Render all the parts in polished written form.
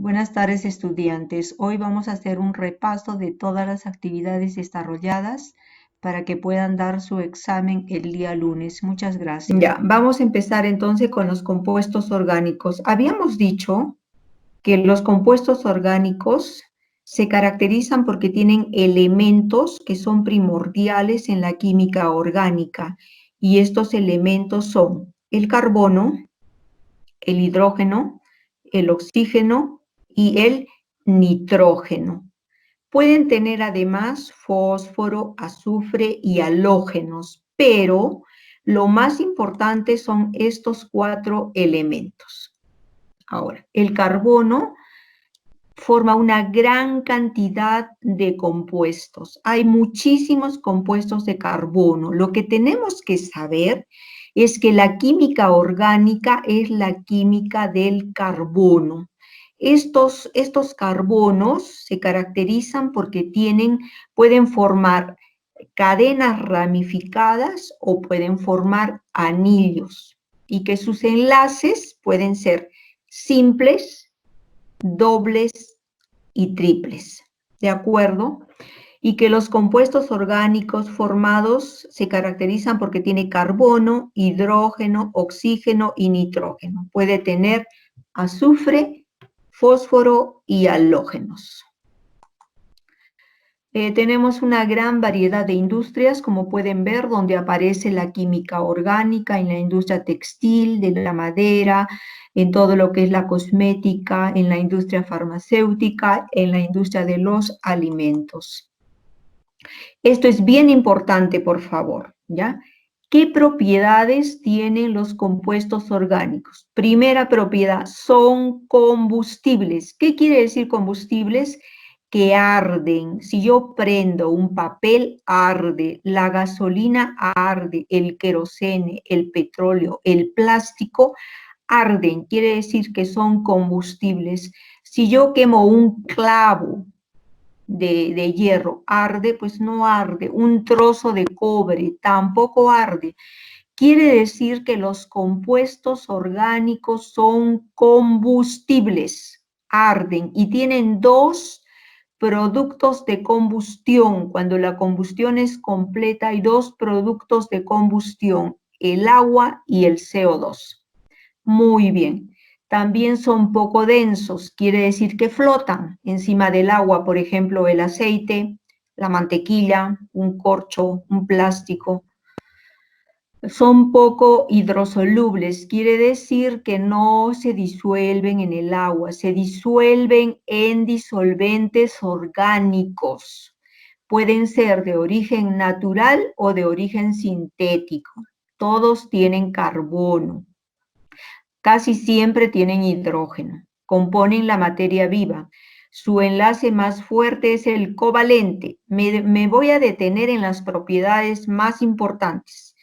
Buenas tardes, estudiantes. Hoy vamos a hacer un repaso de todas las actividades desarrolladas para que puedan dar su examen el día lunes. Muchas gracias. Ya, vamos a empezar entonces con los compuestos orgánicos. Habíamos dicho que los compuestos orgánicos se caracterizan porque tienen elementos que son primordiales en la química orgánica, y estos elementos son el carbono, el hidrógeno, el oxígeno y el nitrógeno. Pueden tener además fósforo, azufre y halógenos, pero lo más importante son estos 4 elementos. Ahora, el carbono forma una gran cantidad de compuestos. Hay muchísimos compuestos de carbono. Lo que tenemos que saber es que la química orgánica es la química del carbono. Estos carbonos se caracterizan porque pueden formar cadenas ramificadas o pueden formar anillos, y que sus enlaces pueden ser simples, dobles y triples, ¿de acuerdo? Y que los compuestos orgánicos formados se caracterizan porque tiene carbono, hidrógeno, oxígeno y nitrógeno. Puede tener azufre, fósforo y halógenos. Tenemos una gran variedad de industrias, como pueden ver, donde aparece la química orgánica, en la industria textil, de la madera, en todo lo que es la cosmética, en la industria farmacéutica, en la industria de los alimentos. Esto es bien importante, por favor, ¿ya? ¿Qué propiedades tienen los compuestos orgánicos? Primera propiedad, son combustibles. ¿Qué quiere decir combustibles? Que arden. Si yo prendo un papel, arde. La gasolina arde. El querosene, el petróleo, el plástico arden. Quiere decir que son combustibles. Si yo quemo un clavo de hierro, arde, pues no arde. Un trozo de cobre tampoco arde. Quiere decir que los compuestos orgánicos son combustibles, arden y tienen dos productos de combustión. Cuando la combustión es completa, hay dos productos de combustión, el agua y el CO2. Muy bien. También son poco densos, quiere decir que flotan encima del agua, por ejemplo, el aceite, la mantequilla, un corcho, un plástico. Son poco hidrosolubles, quiere decir que no se disuelven en el agua, se disuelven en disolventes orgánicos. Pueden ser de origen natural o de origen sintético. Todos tienen carbono. Casi siempre tienen hidrógeno. Componen la materia viva. Su enlace más fuerte es el covalente. Me voy a detener en las propiedades más importantes.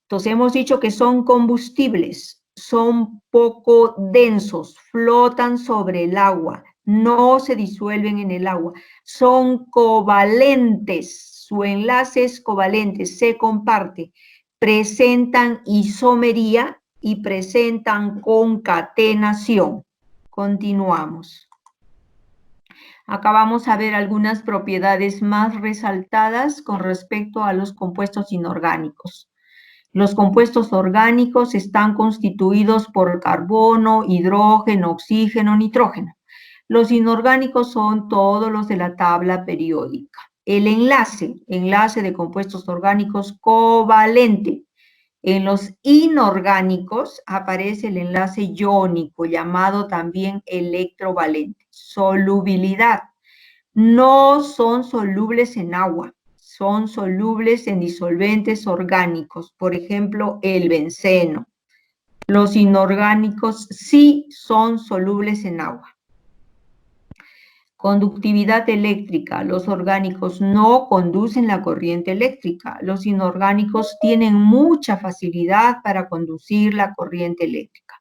Entonces hemos dicho que son combustibles, son poco densos, flotan sobre el agua, no se disuelven en el agua, son covalentes, su enlace es covalente, se comparte, presentan isomería y presentan concatenación. Continuamos. Acá vamos a ver algunas propiedades más resaltadas con respecto a los compuestos inorgánicos. Los compuestos orgánicos están constituidos por carbono, hidrógeno, oxígeno, nitrógeno. Los inorgánicos son todos los de la tabla periódica. El enlace de compuestos orgánicos covalente. En los inorgánicos aparece el enlace iónico, llamado también electrovalente. Solubilidad. No son solubles en agua, son solubles en disolventes orgánicos, por ejemplo, el benceno. Los inorgánicos sí son solubles en agua. Conductividad eléctrica. Los orgánicos no conducen la corriente eléctrica. Los inorgánicos tienen mucha facilidad para conducir la corriente eléctrica.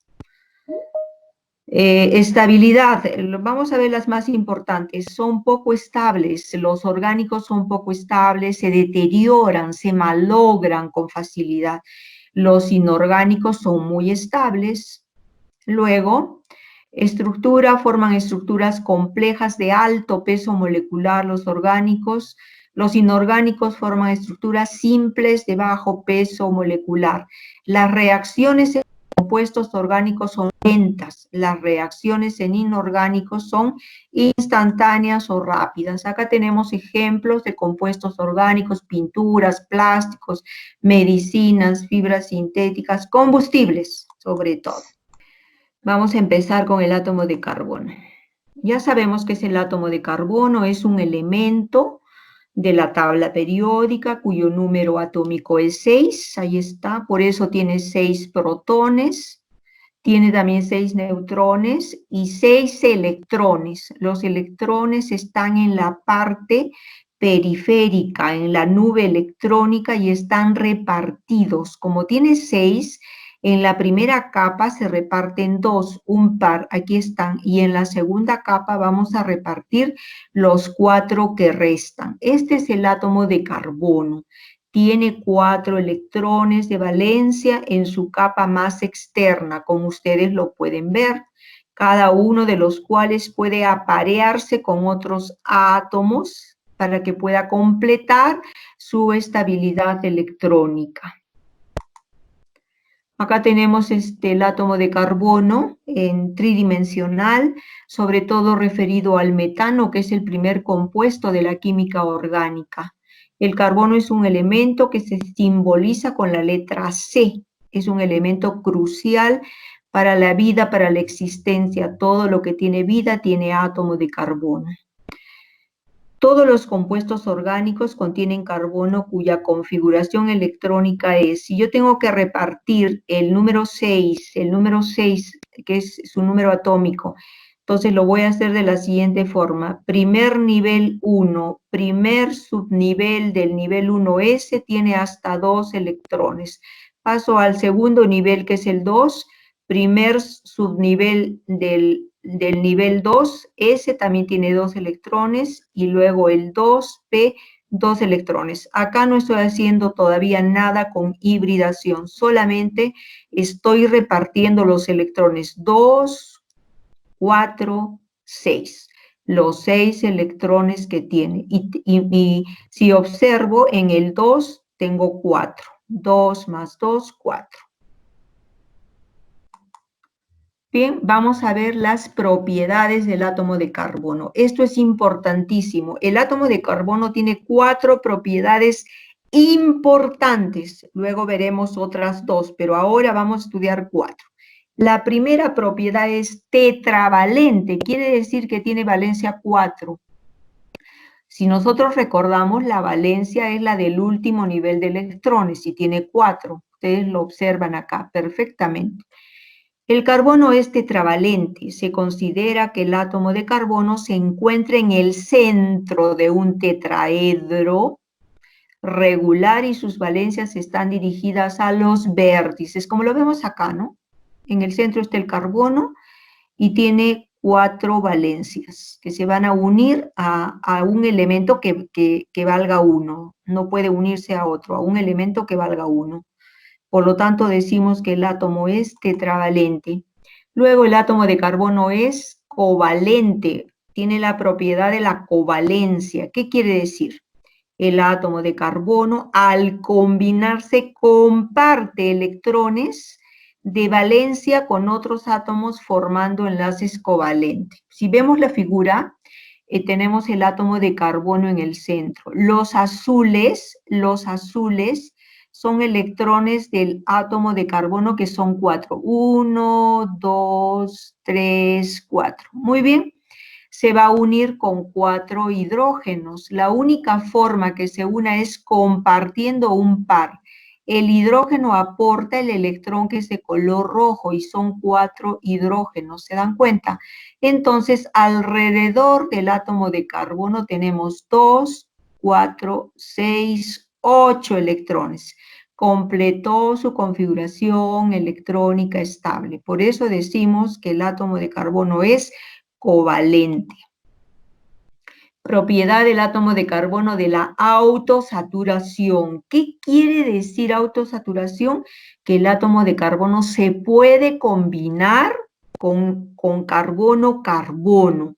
Estabilidad, vamos a ver las más importantes. Son poco estables, los orgánicos son poco estables, se deterioran, se malogran con facilidad. Los inorgánicos son muy estables. Luego, Estructura, forman estructuras complejas de alto peso molecular los orgánicos. Los inorgánicos forman estructuras simples de bajo peso molecular. Las reacciones en compuestos orgánicos son lentas, las reacciones en inorgánicos son instantáneas o rápidas. Acá tenemos ejemplos de compuestos orgánicos, pinturas, plásticos, medicinas, fibras sintéticas, combustibles, sobre todo. Vamos a empezar con el átomo de carbono. Ya sabemos que es el átomo de carbono, es un elemento de la tabla periódica cuyo número atómico es 6, ahí está, por eso tiene 6 protones, tiene también 6 neutrones y 6 electrones. Los electrones están en la parte periférica, en la nube electrónica y están repartidos. Como tiene 6, en la primera capa se reparten 2, un par, aquí están, y en la segunda capa vamos a repartir los 4 que restan. Este es el átomo de carbono. Tiene 4 electrones de valencia en su capa más externa, como ustedes lo pueden ver, cada uno de los cuales puede aparearse con otros átomos para que pueda completar su estabilidad electrónica. Acá tenemos el átomo de carbono en tridimensional, sobre todo referido al metano, que es el primer compuesto de la química orgánica. El carbono es un elemento que se simboliza con la letra C. Es un elemento crucial para la vida, para la existencia. Todo lo que tiene vida tiene átomo de carbono. Todos los compuestos orgánicos contienen carbono cuya configuración electrónica es, si yo tengo que repartir el número 6, que es su número atómico, entonces lo voy a hacer de la siguiente forma. Primer nivel 1, primer subnivel del nivel 1S tiene hasta 2 electrones. Paso al segundo nivel, que es el 2, primer subnivel del nivel 2, S también tiene 2 electrones, y luego el 2P, 2 electrones. Acá no estoy haciendo todavía nada con hibridación, solamente estoy repartiendo los electrones 2, 4, 6. Los 6 electrones que tiene. Y si observo, en el 2 tengo 4. 2 más 2, 4. Bien, vamos a ver las propiedades del átomo de carbono. Esto es importantísimo. El átomo de carbono tiene 4 propiedades importantes. Luego veremos otras 2, pero ahora vamos a estudiar 4. La primera propiedad es tetravalente, quiere decir que tiene valencia 4. Si nosotros recordamos, la valencia es la del último nivel de electrones y tiene 4. Ustedes lo observan acá perfectamente. El carbono es tetravalente. Se considera que el átomo de carbono se encuentra en el centro de un tetraedro regular y sus valencias están dirigidas a los vértices, como lo vemos acá, ¿no? En el centro está el carbono y tiene 4 valencias que se van a unir a un elemento que valga 1. No puede unirse a otro, a un elemento que valga 1. Por lo tanto, decimos que el átomo es tetravalente. Luego, el átomo de carbono es covalente. Tiene la propiedad de la covalencia. ¿Qué quiere decir? El átomo de carbono, al combinarse, comparte electrones de valencia con otros átomos formando enlaces covalentes. Si vemos la figura, tenemos el átomo de carbono en el centro. Los azules son electrones del átomo de carbono, que son 4. 1, 2, 3, 4. Muy bien. Se va a unir con 4 hidrógenos. La única forma que se una es compartiendo un par. El hidrógeno aporta el electrón que es de color rojo y son 4 hidrógenos, ¿se dan cuenta? Entonces, alrededor del átomo de carbono tenemos 2, 4, 6, 8 electrones. Completó su configuración electrónica estable. Por eso decimos que el átomo de carbono es covalente. Propiedad del átomo de carbono de la autosaturación. ¿Qué quiere decir autosaturación? Que el átomo de carbono se puede combinar con carbono-carbono.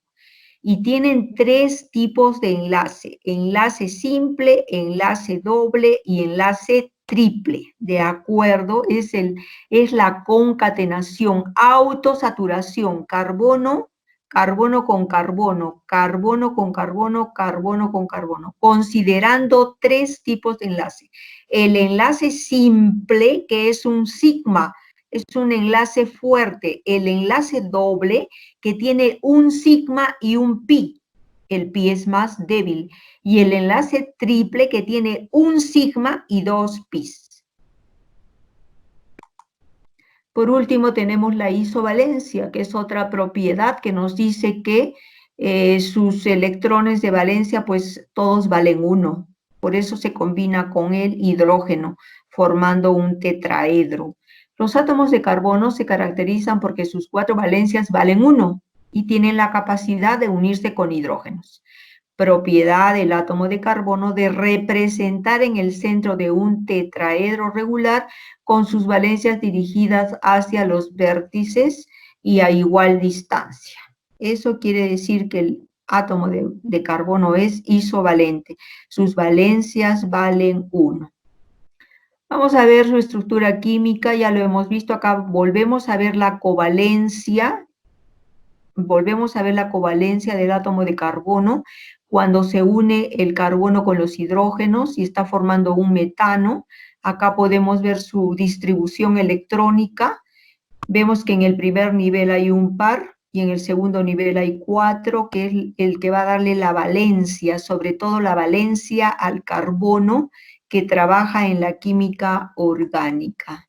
Y tienen tres tipos de enlace: enlace simple, enlace doble y enlace triple, ¿de acuerdo? Es la concatenación, autosaturación, carbono, carbono con carbono, carbono con carbono, carbono con carbono, considerando tres tipos de enlace. El enlace simple, que es un sigma, es un enlace fuerte. El enlace doble, que tiene un sigma y un pi. El pi es más débil. Y el enlace triple, que tiene un sigma y dos pis. Por último, tenemos la isovalencia, que es otra propiedad que nos dice que sus electrones de valencia, pues todos valen 1. Por eso se combina con el hidrógeno, formando un tetraedro. Los átomos de carbono se caracterizan porque sus 4 valencias valen 1 y tienen la capacidad de unirse con hidrógenos. Propiedad del átomo de carbono de representar en el centro de un tetraedro regular con sus valencias dirigidas hacia los vértices y a igual distancia. Eso quiere decir que el átomo de carbono es isovalente. Sus valencias valen 1. Vamos a ver su estructura química, ya lo hemos visto acá. Volvemos a ver la covalencia. Volvemos a ver la covalencia del átomo de carbono cuando se une el carbono con los hidrógenos y está formando un metano. Acá podemos ver su distribución electrónica. Vemos que en el primer nivel hay un par y en el segundo nivel hay 4, que es el que va a darle la valencia, sobre todo la valencia al carbono que trabaja en la química orgánica.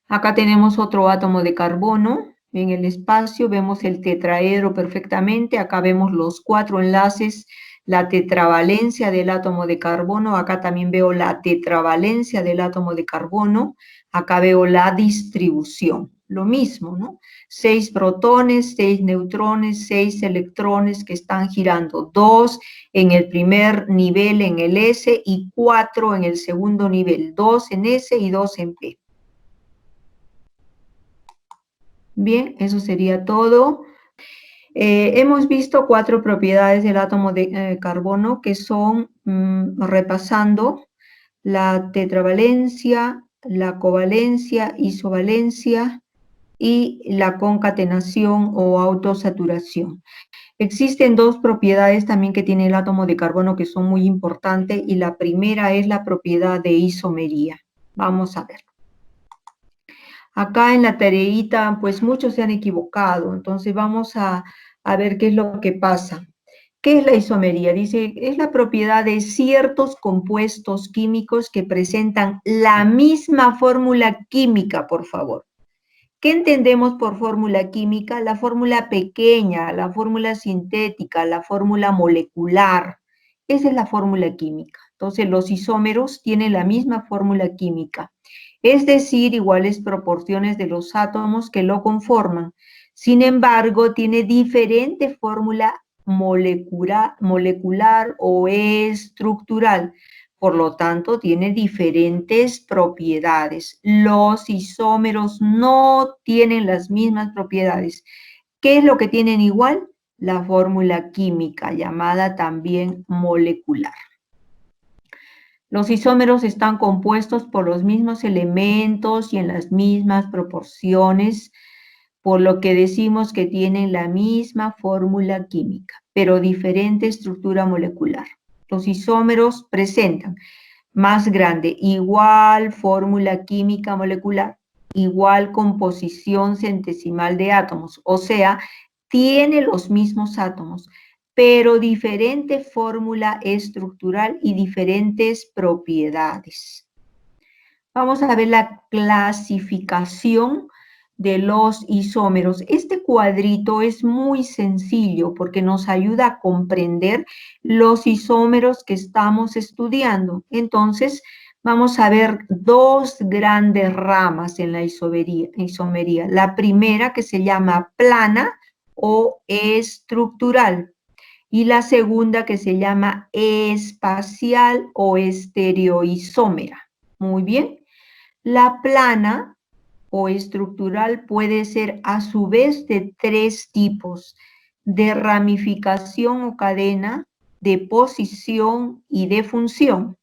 Acá tenemos otro átomo de carbono. En el espacio vemos el tetraedro perfectamente. Acá vemos los 4 enlaces, la tetravalencia del átomo de carbono. Acá también veo la tetravalencia del átomo de carbono. Acá veo la distribución. Lo mismo, ¿no? 6 protones, 6 neutrones, 6 electrones que están girando. 2 en el primer nivel en el S y 4 en el segundo nivel. 2 en S y 2 en P. Bien, eso sería todo. Hemos visto 4 propiedades del átomo de carbono que son, repasando, la tetravalencia, la covalencia, isovalencia y la concatenación o autosaturación. Existen 2 propiedades también que tiene el átomo de carbono que son muy importantes y la primera es la propiedad de isomería. Vamos a ver. Acá en la tareita, pues muchos se han equivocado, entonces vamos a ver qué es lo que pasa. ¿Qué es la isomería? Dice, es la propiedad de ciertos compuestos químicos que presentan la misma fórmula química, por favor. ¿Qué entendemos por fórmula química? La fórmula pequeña, la fórmula sintética, la fórmula molecular. Esa es la fórmula química. Entonces, los isómeros tienen la misma fórmula química, es decir, iguales proporciones de los átomos que lo conforman. Sin embargo, tiene diferente fórmula molecular o estructural. Por lo tanto, tiene diferentes propiedades. Los isómeros no tienen las mismas propiedades. ¿Qué es lo que tienen igual? La fórmula química, llamada también molecular. Los isómeros están compuestos por los mismos elementos y en las mismas proporciones, por lo que decimos que tienen la misma fórmula química, pero diferente estructura molecular. Los isómeros presentan más grande, igual fórmula química molecular, igual composición centesimal de átomos, o sea, tiene los mismos átomos, pero diferente fórmula estructural y diferentes propiedades. Vamos a ver la clasificación de los isómeros. Este cuadrito es muy sencillo porque nos ayuda a comprender los isómeros que estamos estudiando. Entonces, vamos a ver 2 grandes ramas en la isomería. La primera, que se llama plana o estructural, y la segunda, que se llama espacial o estereoisómera. Muy bien. La plana o estructural puede ser a su vez de 3 tipos: de ramificación o cadena, de posición y de función.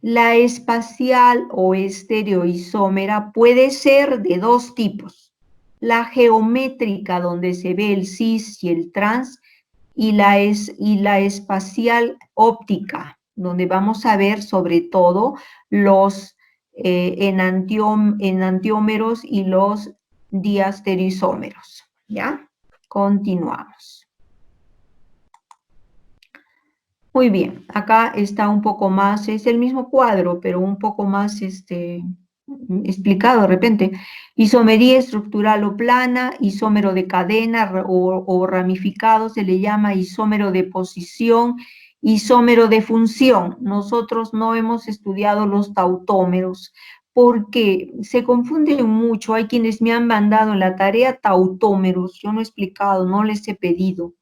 La espacial o estereoisómera puede ser de 2 tipos: la geométrica, donde se ve el cis y el trans, y la espacial óptica, donde vamos a ver sobre todo los enantiómeros y los diastereoisómeros. ¿Ya? Continuamos. Muy bien, acá está un poco más, es el mismo cuadro, pero un poco más explicado de repente. Isomería estructural o plana, isómero de cadena o ramificado, se le llama isómero de posición, isómero de función. Nosotros no hemos estudiado los tautómeros porque se confunden mucho. Hay quienes me han mandado en la tarea tautómeros, yo no he explicado, no les he pedido.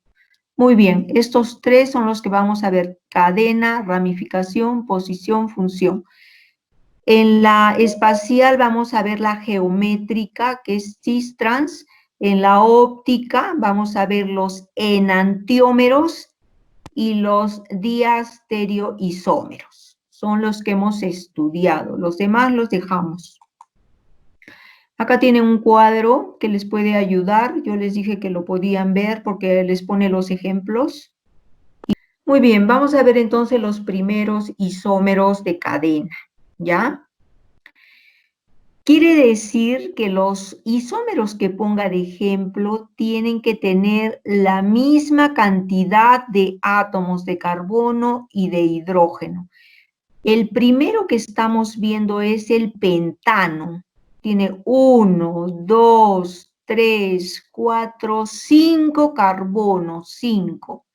Muy bien, estos 3 son los que vamos a ver: cadena, ramificación, posición, función. En la espacial vamos a ver la geométrica, que es cis-trans. En la óptica vamos a ver los enantiómeros y los diastereoisómeros. Son los que hemos estudiado, los demás los dejamos. Acá tienen un cuadro que les puede ayudar. Yo les dije que lo podían ver porque les pone los ejemplos. Muy bien, vamos a ver entonces los primeros isómeros de cadena, ¿ya? Quiere decir que los isómeros que ponga de ejemplo tienen que tener la misma cantidad de átomos de carbono y de hidrógeno. El primero que estamos viendo es el pentano. Tiene 1, 2, 3, 4, 5 carbonos, 5.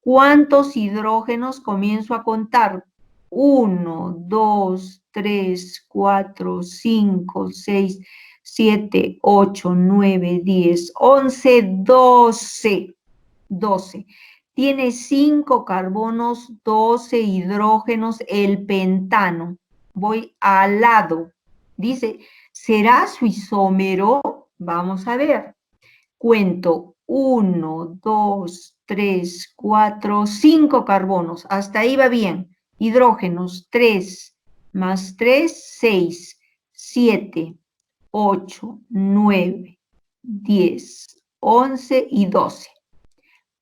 ¿Cuántos hidrógenos comienzo a contar? 1, 2, 3, 4, 5, 6, 7, 8, 9, 10, 11, 12. 12. Tiene 5 carbonos, 12 hidrógenos, el pentano. Voy al lado. Dice, ¿será su isómero? Vamos a ver. Cuento 1, 2, 3, 4, 5 carbonos. Hasta ahí va bien. Hidrógenos, 3 más 3, 6, 7, 8, 9, 10, 11 y 12.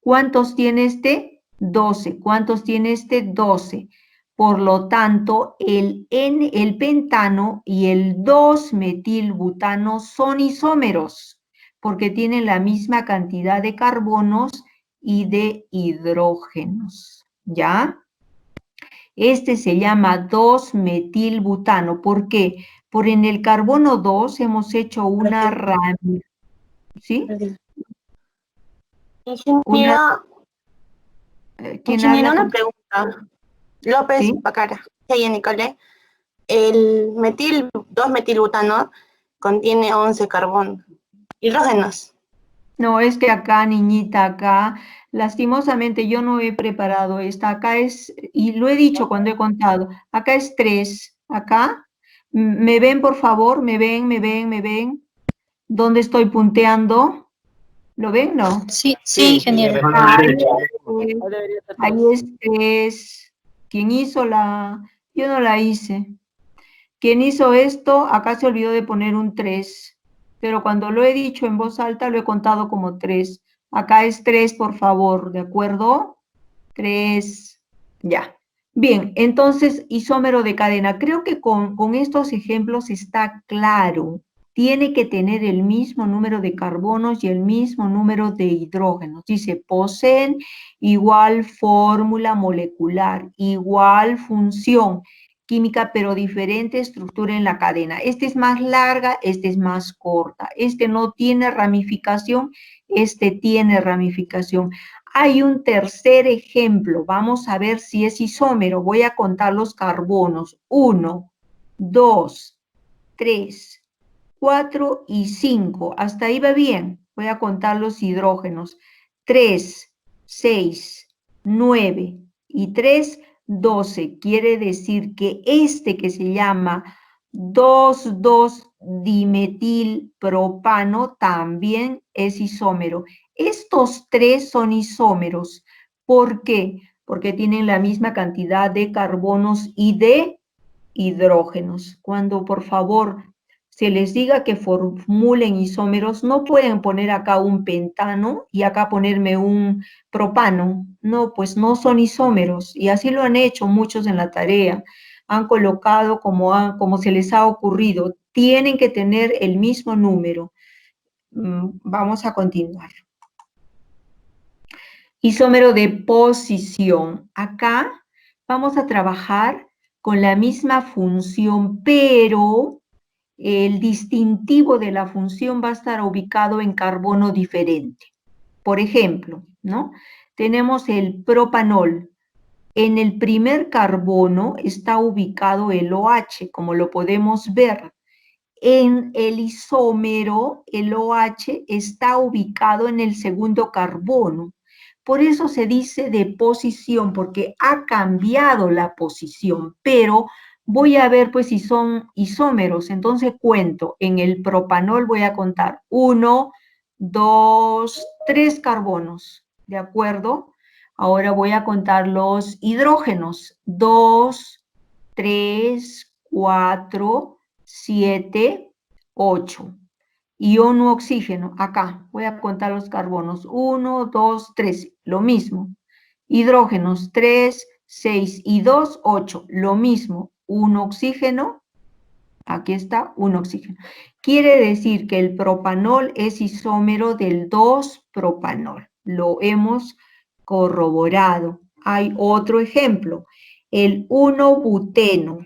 ¿Cuántos tiene este? 12. ¿Cuántos tiene este? 12. Por lo tanto, el pentano y el 2-metilbutano son isómeros, porque tienen la misma cantidad de carbonos y de hidrógenos, ¿ya? Este se llama 2-metilbutano. ¿Por qué? Porque en el carbono 2 hemos hecho una ramificación, ¿sí? Una, Ingeniero, ¿quién ingeniero, habla? una pregunta. López ¿Sí? Bacara, ahí Nicole. El 2-metilbutano contiene 11 carbonos. Hidrógenos. No, es que acá, niñita, acá, lastimosamente yo no he preparado esta. Acá es, y lo he dicho cuando he contado, acá es 3. Acá, ¿me ven, por favor? ¿Me ven, me ven, me ven? ¿Dónde estoy punteando? ¿Lo ven? No. Sí, sí, ingeniero. Ahí es 3. ¿Quién hizo la? Yo no la hice. ¿Quién hizo esto? Acá se olvidó de poner un 3, pero cuando lo he dicho en voz alta lo he contado como 3. Acá es 3, por favor, ¿de acuerdo? 3, ya. Bien, entonces, isómero de cadena. Creo que con estos ejemplos está claro. Tiene que tener el mismo número de carbonos y el mismo número de hidrógenos. Dice, poseen igual fórmula molecular, igual función química, pero diferente estructura en la cadena. Esta es más larga, esta es más corta. Este no tiene ramificación, este tiene ramificación. Hay un tercer ejemplo. Vamos a ver si es isómero. Voy a contar los carbonos. 1, 2, 3, 4 y 5. Hasta ahí va bien. Voy a contar los hidrógenos. 3, 6, 9 y 3, 12. Quiere decir que este que se llama 2,2-dimetilpropano también es isómero. Estos tres son isómeros. ¿Por qué? Porque tienen la misma cantidad de carbonos y de hidrógenos. Cuando, por favor, se les diga que formulen isómeros, no pueden poner acá un pentano y acá ponerme un propano. No, pues no son isómeros. Y así lo han hecho muchos en la tarea. Han colocado como se les ha ocurrido. Tienen que tener el mismo número. Vamos a continuar. Isómero de posición. Acá vamos a trabajar con la misma función, pero el distintivo de la función va a estar ubicado en carbono diferente. Por ejemplo, ¿no? Tenemos el propanol. En el primer carbono está ubicado el OH, como lo podemos ver. En el isómero, el OH está ubicado en el segundo carbono. Por eso se dice de posición, porque ha cambiado la posición, pero voy a ver pues si son isómeros. Entonces cuento, en el propanol voy a contar 1, 2, 3 carbonos, ¿de acuerdo? Ahora voy a contar los hidrógenos, 2, 3, 4, 7, 8. Ion oxígeno, acá voy a contar los carbonos, 1, 2, 3, lo mismo. Hidrógenos, 3, 6 y 2, 8, lo mismo. Un oxígeno, aquí está, un oxígeno. Quiere decir que el propanol es isómero del 2-propanol. Lo hemos corroborado. Hay otro ejemplo, el 1-buteno.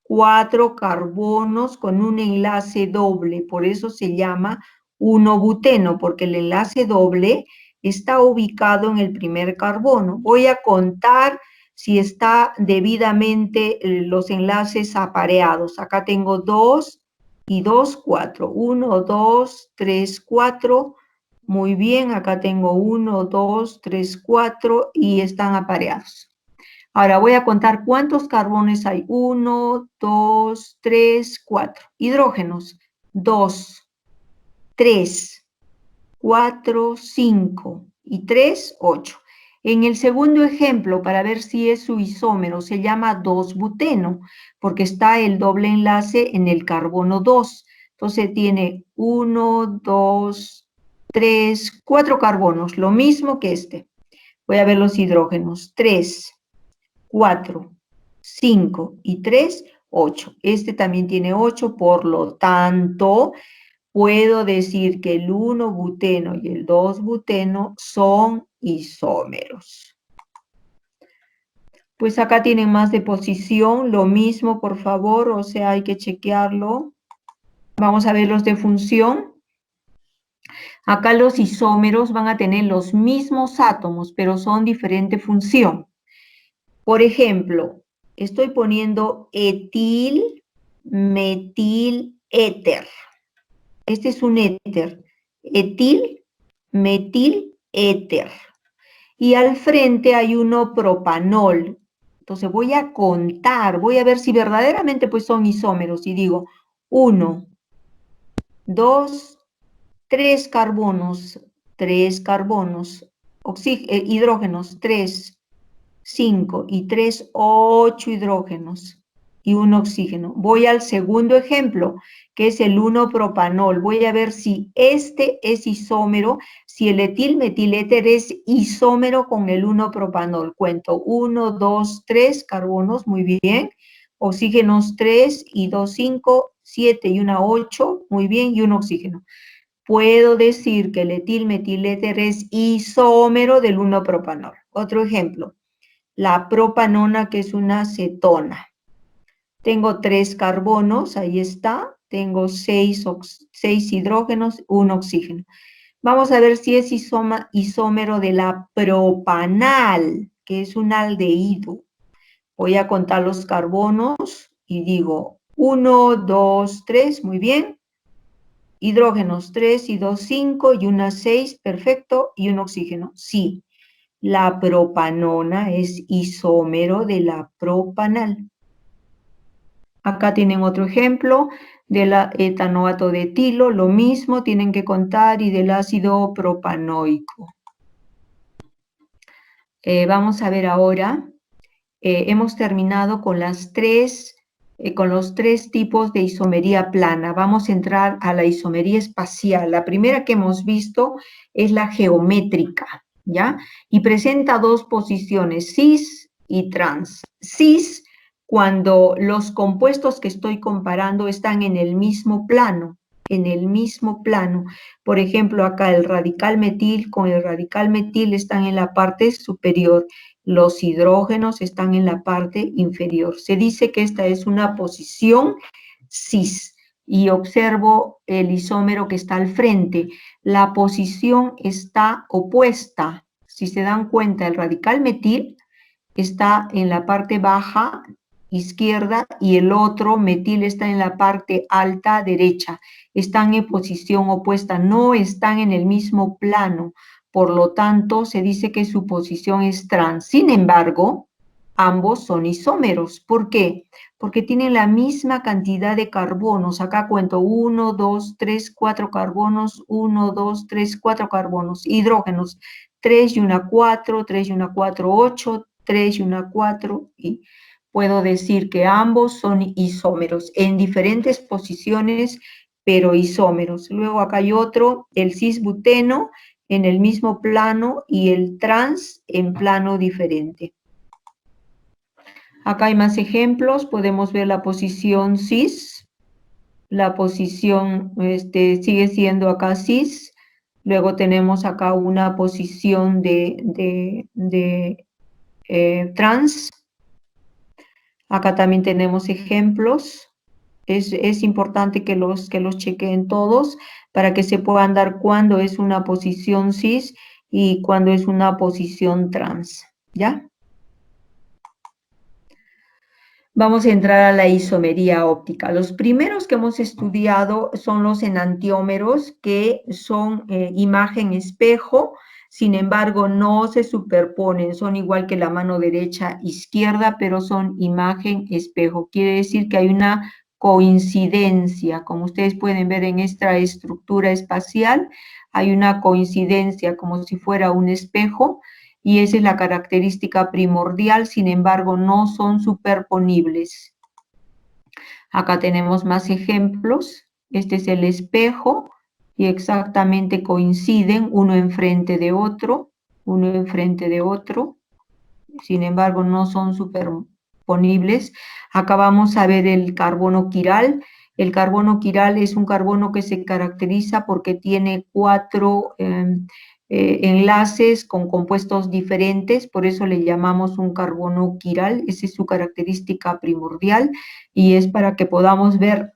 4 carbonos con un enlace doble, por eso se llama 1-buteno, porque el enlace doble está ubicado en el primer carbono. Voy a contar si está debidamente los enlaces apareados. Acá tengo 2 y 2, 4. 1, 2, 3, 4. Muy bien, acá tengo 1, 2, 3, 4 y están apareados. Ahora voy a contar cuántos carbones hay. 1, 2, 3, 4. Hidrógenos. 2, 3, 4, 5 y 3, 8. En el segundo ejemplo, para ver si es su isómero, se llama 2-buteno, porque está el doble enlace en el carbono 2. Entonces tiene 1, 2, 3, 4 carbonos, lo mismo que este. Voy a ver los hidrógenos. 3, 4, 5 y 3, 8. Este también tiene 8, por lo tanto, puedo decir que el 1-buteno y el 2-buteno son isómeros. Pues acá tienen más de posición, lo mismo, por favor, o sea, hay que chequearlo. Vamos a ver los de función. Acá los isómeros van a tener los mismos átomos, pero son diferente función. Por ejemplo, estoy poniendo etil, metil, éter. Este es un éter. Etil, metil, éter. Y al frente hay uno propanol. Entonces voy a contar, voy a ver si verdaderamente pues son isómeros. Y digo 1, 2, 3 carbonos, 3 carbonos, hidrógenos, 3, 5 y 3, 8 hidrógenos y un oxígeno. Voy al segundo ejemplo, que es el 1-propanol. Voy a ver si este es isómero, si el etil-metiléter es isómero con el 1-propanol. Cuento 1, 2, 3 carbonos, muy bien. Oxígenos 3 y 2, 5, 7 y 1, 8, muy bien, y un oxígeno. Puedo decir que el etil-metiléter es isómero del 1-propanol. Otro ejemplo, la propanona, que es una cetona. Tengo 3 carbonos, ahí está. Tengo 6 hidrógenos, 1 oxígeno. Vamos a ver si es isómero de la propanal, que es un aldehído. Voy a contar los carbonos y digo 1, 2, 3, muy bien. Hidrógenos 3 y 2, 5 y 1, 6, perfecto. Y un oxígeno, sí. La propanona es isómero de la propanal. Acá tienen otro ejemplo del etanoato de etilo, lo mismo tienen que contar, y del ácido propanoico. Vamos a ver ahora, hemos terminado con los tres tipos de isomería plana. Vamos a entrar a la isomería espacial. La primera que hemos visto es la geométrica, ¿ya? Y presenta dos posiciones, cis y trans. Cis, cuando los compuestos que estoy comparando están en el mismo plano, Por ejemplo, acá el radical metil con el radical metil están en la parte superior, los hidrógenos están en la parte inferior. Se dice que esta es una posición cis. Y observo el isómero que está al frente. La posición está opuesta. Si se dan cuenta, el radical metil está en la parte baja izquierda y el otro metil está en la parte alta derecha. Están en posición opuesta, no están en el mismo plano. Por lo tanto, se dice que su posición es trans. Sin embargo, ambos son isómeros. ¿Por qué? Porque tienen la misma cantidad de carbonos. Acá cuento 1, 2, 3, 4 carbonos, 1, 2, 3, 4 carbonos. Hidrógenos, 3 y 1, 4, 3 y 1, 4, 8, 3 y 1, 4, y puedo decir que ambos son isómeros en diferentes posiciones, pero isómeros. Luego acá hay otro, el cisbuteno, en el mismo plano, y el trans en plano diferente. Acá hay más ejemplos, podemos ver la posición cis, la posición sigue siendo acá cis, luego tenemos acá una posición de trans. Acá también tenemos ejemplos. Es importante que los chequeen todos para que se puedan dar cuándo es una posición cis y cuándo es una posición trans, ¿ya? Vamos a entrar a la isomería óptica. Los primeros que hemos estudiado son los enantiómeros, que son imagen espejo. Sin embargo, no se superponen, son igual que la mano derecha, izquierda, pero son imagen espejo. Quiere decir que hay una coincidencia, como ustedes pueden ver en esta estructura espacial, hay una coincidencia como si fuera un espejo, y esa es la característica primordial. Sin embargo, no son superponibles. Acá tenemos más ejemplos. Este es el espejo, y exactamente coinciden uno enfrente de otro, sin embargo no son superponibles. Acá vamos a ver el carbono quiral. El carbono quiral es un carbono que se caracteriza porque tiene 4 enlaces con compuestos diferentes, por eso le llamamos un carbono quiral. Esa es su característica primordial, y es para que podamos ver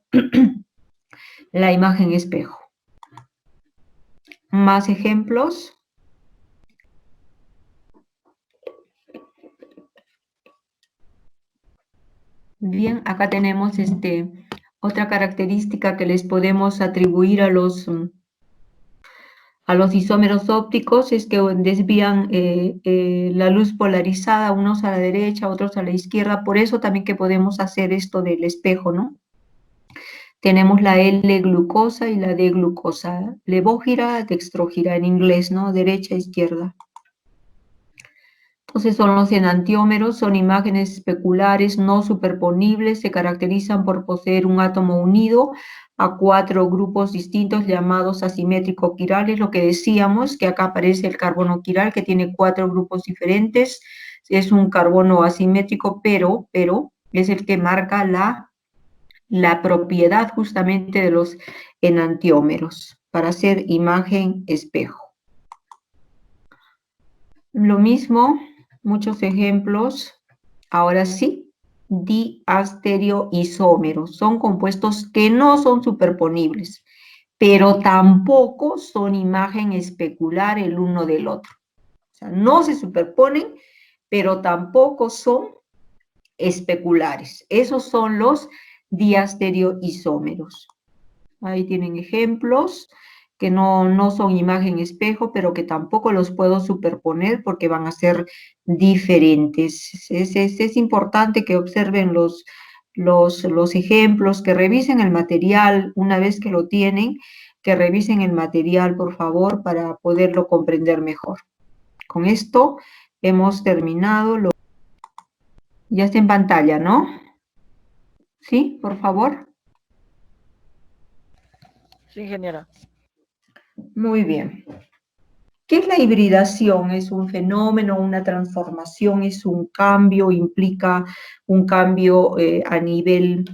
la imagen espejo. Más ejemplos. Bien, acá tenemos otra característica que les podemos atribuir a los isómeros ópticos, es que desvían la luz polarizada, unos a la derecha, otros a la izquierda. Por eso también que podemos hacer esto del espejo, ¿no? Tenemos la L-glucosa y la D-glucosa, levógira, dextrógira en inglés, ¿no? Derecha, izquierda. Entonces son los enantiómeros, son imágenes especulares no superponibles, se caracterizan por poseer un átomo unido a 4 grupos distintos llamados asimétrico-quirales. Lo que decíamos, que acá aparece el carbono quiral, que tiene 4 grupos diferentes. Es un carbono asimétrico, pero es el que marca la propiedad justamente de los enantiómeros para hacer imagen espejo. Lo mismo, muchos ejemplos. Ahora sí, diastereoisómeros. Son compuestos que no son superponibles, pero tampoco son imagen especular el uno del otro. O sea, no se superponen, pero tampoco son especulares. Esos son los diastereoisómeros. Ahí tienen ejemplos que no son imagen espejo, pero que tampoco los puedo superponer porque van a ser diferentes. Es importante que observen los ejemplos, que revisen el material una vez que lo tienen, que revisen el material, por favor, para poderlo comprender mejor. Con esto hemos terminado. Ya está en pantalla, ¿no? ¿Sí? Por favor. Sí, ingeniera. Muy bien. ¿Qué es la hibridación? ¿Es un fenómeno, una transformación, es un cambio, implica un cambio a nivel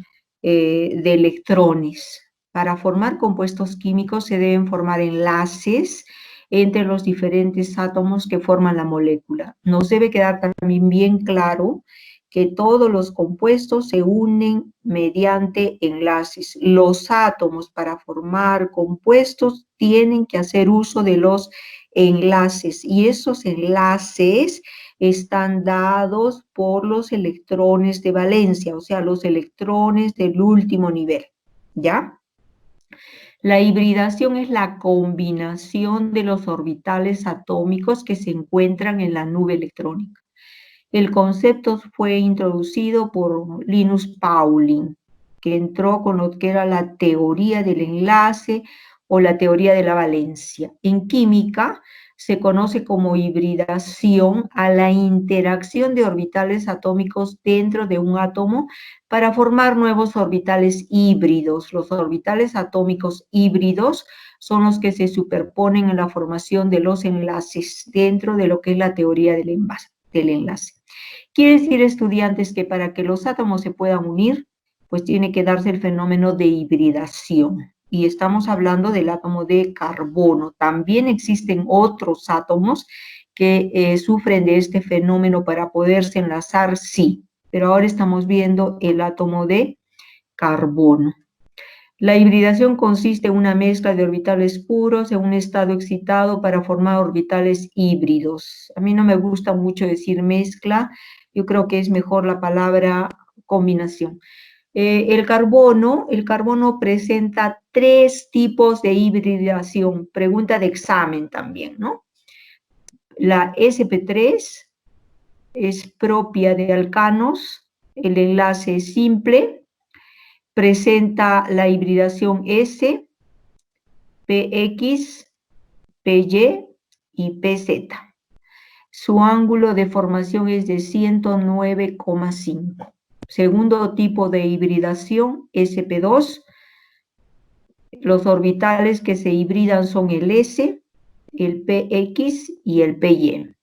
de electrones? Para formar compuestos químicos se deben formar enlaces entre los diferentes átomos que forman la molécula. Nos debe quedar también bien claro que todos los compuestos se unen mediante enlaces. Los átomos para formar compuestos tienen que hacer uso de los enlaces y esos enlaces están dados por los electrones de valencia, o sea, los electrones del último nivel, ¿ya? La hibridación es la combinación de los orbitales atómicos que se encuentran en la nube electrónica. El concepto fue introducido por Linus Pauling, que entró con lo que era la teoría del enlace o la teoría de la valencia. En química se conoce como hibridación a la interacción de orbitales atómicos dentro de un átomo para formar nuevos orbitales híbridos. Los orbitales atómicos híbridos son los que se superponen en la formación de los enlaces dentro de lo que es la teoría del enlace. Quiere decir, estudiantes, que para que los átomos se puedan unir, pues tiene que darse el fenómeno de hibridación. Y estamos hablando del átomo de carbono. También existen otros átomos que sufren de este fenómeno para poderse enlazar, sí. Pero ahora estamos viendo el átomo de carbono. La hibridación consiste en una mezcla de orbitales puros en un estado excitado para formar orbitales híbridos. A mí no me gusta mucho decir mezcla, yo creo que es mejor la palabra combinación. El carbono presenta 3 tipos de hibridación, pregunta de examen también, ¿no? La sp3 es propia de alcanos, el enlace es simple, presenta la hibridación S, PX, PY y PZ. Su ángulo de formación es de 109,5. Segundo tipo de hibridación, sp2. Los orbitales que se hibridan son el S, el PX y el PY.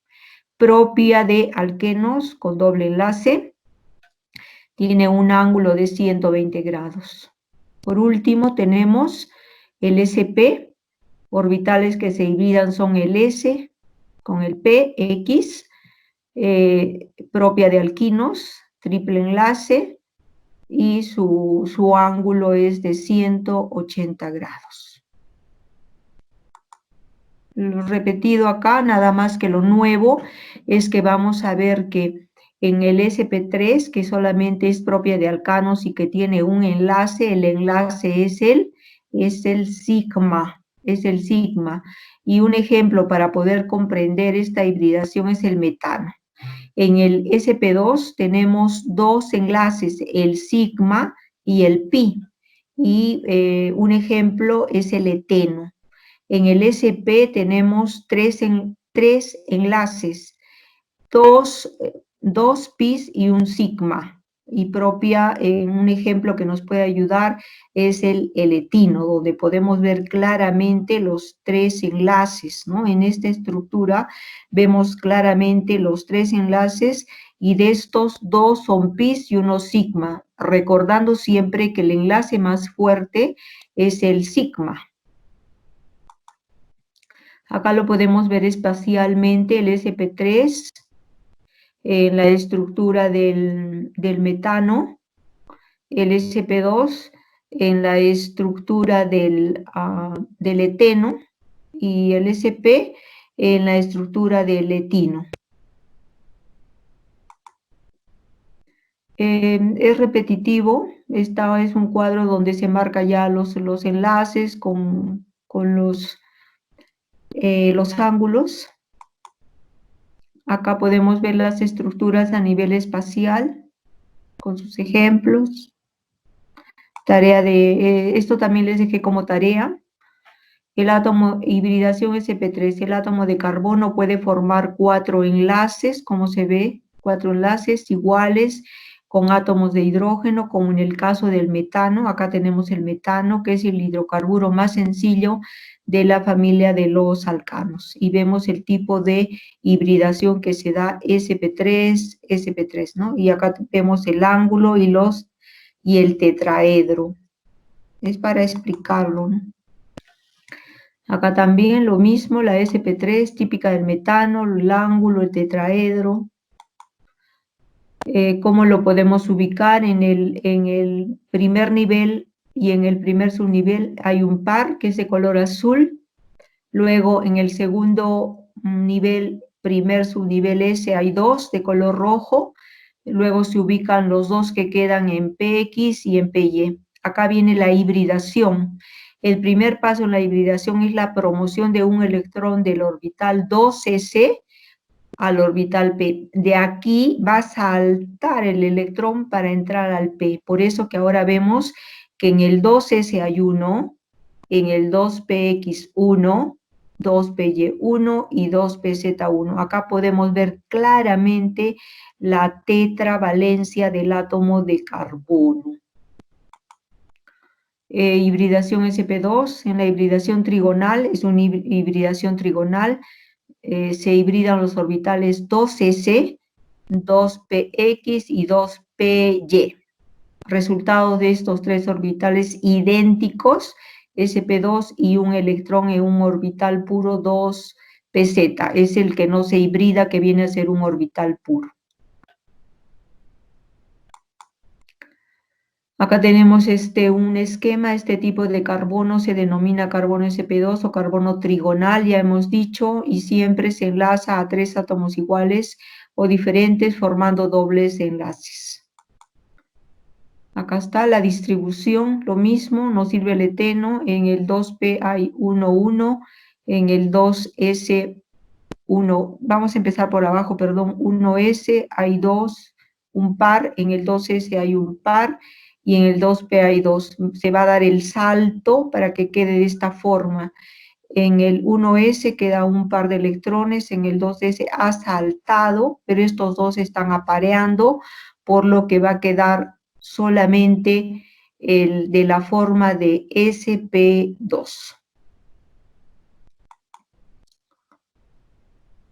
Propia de alquenos con doble enlace. Tiene un ángulo de 120 grados. Por último, tenemos el sp. Orbitales que se hibridan son el S con el PX, propia de alquinos, triple enlace, y su ángulo es de 180 grados. Lo repetido acá, nada más que lo nuevo es que vamos a ver que en el sp3, que solamente es propia de alcanos y que tiene un enlace, el enlace es el sigma, y un ejemplo para poder comprender esta hibridación es el metano. En el sp2 tenemos 2 enlaces, el sigma y el pi, y un ejemplo es el eteno. En el sp tenemos 3 enlaces, 2 pis y un sigma. Y propia, un ejemplo que nos puede ayudar es el etino, donde podemos ver claramente los 3 enlaces, ¿no? En esta estructura vemos claramente los 3 enlaces y de estos 2 son pis y 1 sigma, recordando siempre que el enlace más fuerte es el sigma. Acá lo podemos ver espacialmente, el sp3, en la estructura del metano, el sp2 en la estructura del eteno y el sp en la estructura del etino. Es repetitivo, esta es un cuadro donde se marca ya los enlaces con los ángulos. Acá podemos ver las estructuras a nivel espacial. con sus ejemplos. Tarea de, esto también les dejé como tarea. El átomo, hibridación sp3, el átomo de carbono puede formar 4 enlaces, como se ve, 4 enlaces iguales con átomos de hidrógeno, como en el caso del metano. Acá tenemos el metano, que es el hidrocarburo más sencillo de la familia de los alcanos. Y vemos el tipo de hibridación que se da sp3, sp3, ¿no? Y acá vemos el ángulo y el tetraedro. Es para explicarlo, ¿no? Acá también lo mismo, la sp3, típica del metano, el ángulo, el tetraedro. ¿Cómo lo podemos ubicar? En el primer nivel y en el primer subnivel hay un par que es de color azul. Luego en el segundo nivel, primer subnivel S, hay 2 de color rojo. Luego se ubican los 2 que quedan en PX y en PY. Acá viene la hibridación. El primer paso en la hibridación es la promoción de un electrón del orbital 2s al orbital p. De aquí va a saltar el electrón para entrar al p. Por eso que ahora vemos que en el 2s hay 1, en el 2px1, 2py1 y 2pz1. Acá podemos ver claramente la tetravalencia del átomo de carbono. Hibridación sp2, en la hibridación trigonal, es una hibridación trigonal, se hibridan los orbitales 2s, 2px y 2py. Resultados de estos 3 orbitales idénticos, sp2 y un electrón en un orbital puro 2pz, es el que no se hibrida, que viene a ser un orbital puro. Acá tenemos un esquema, este tipo de carbono se denomina carbono sp2 o carbono trigonal, ya hemos dicho, y siempre se enlaza a 3 átomos iguales o diferentes formando dobles enlaces. Acá está la distribución, lo mismo, nos sirve el eteno, en el 2p hay 1, 1, en el 2s 1, vamos a empezar por abajo, perdón, 1s hay 2, un par, en el 2s hay un par, y en el 2p hay 2. Se va a dar el salto para que quede de esta forma. En el 1s queda un par de electrones, en el 2s ha saltado, pero estos dos están apareando, por lo que va a quedar solamente el de la forma de sp2.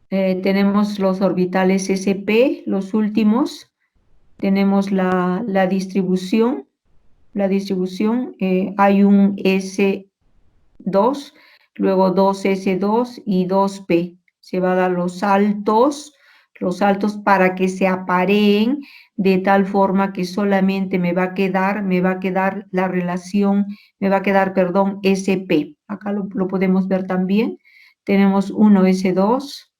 Tenemos los orbitales sp, los últimos. Tenemos la distribución. Hay un S2, luego 2S2 y 2P. Se va a dar los saltos para que se apareen de tal forma que solamente me va a quedar la relación, perdón, SP. Acá lo podemos ver también. Tenemos 1S2,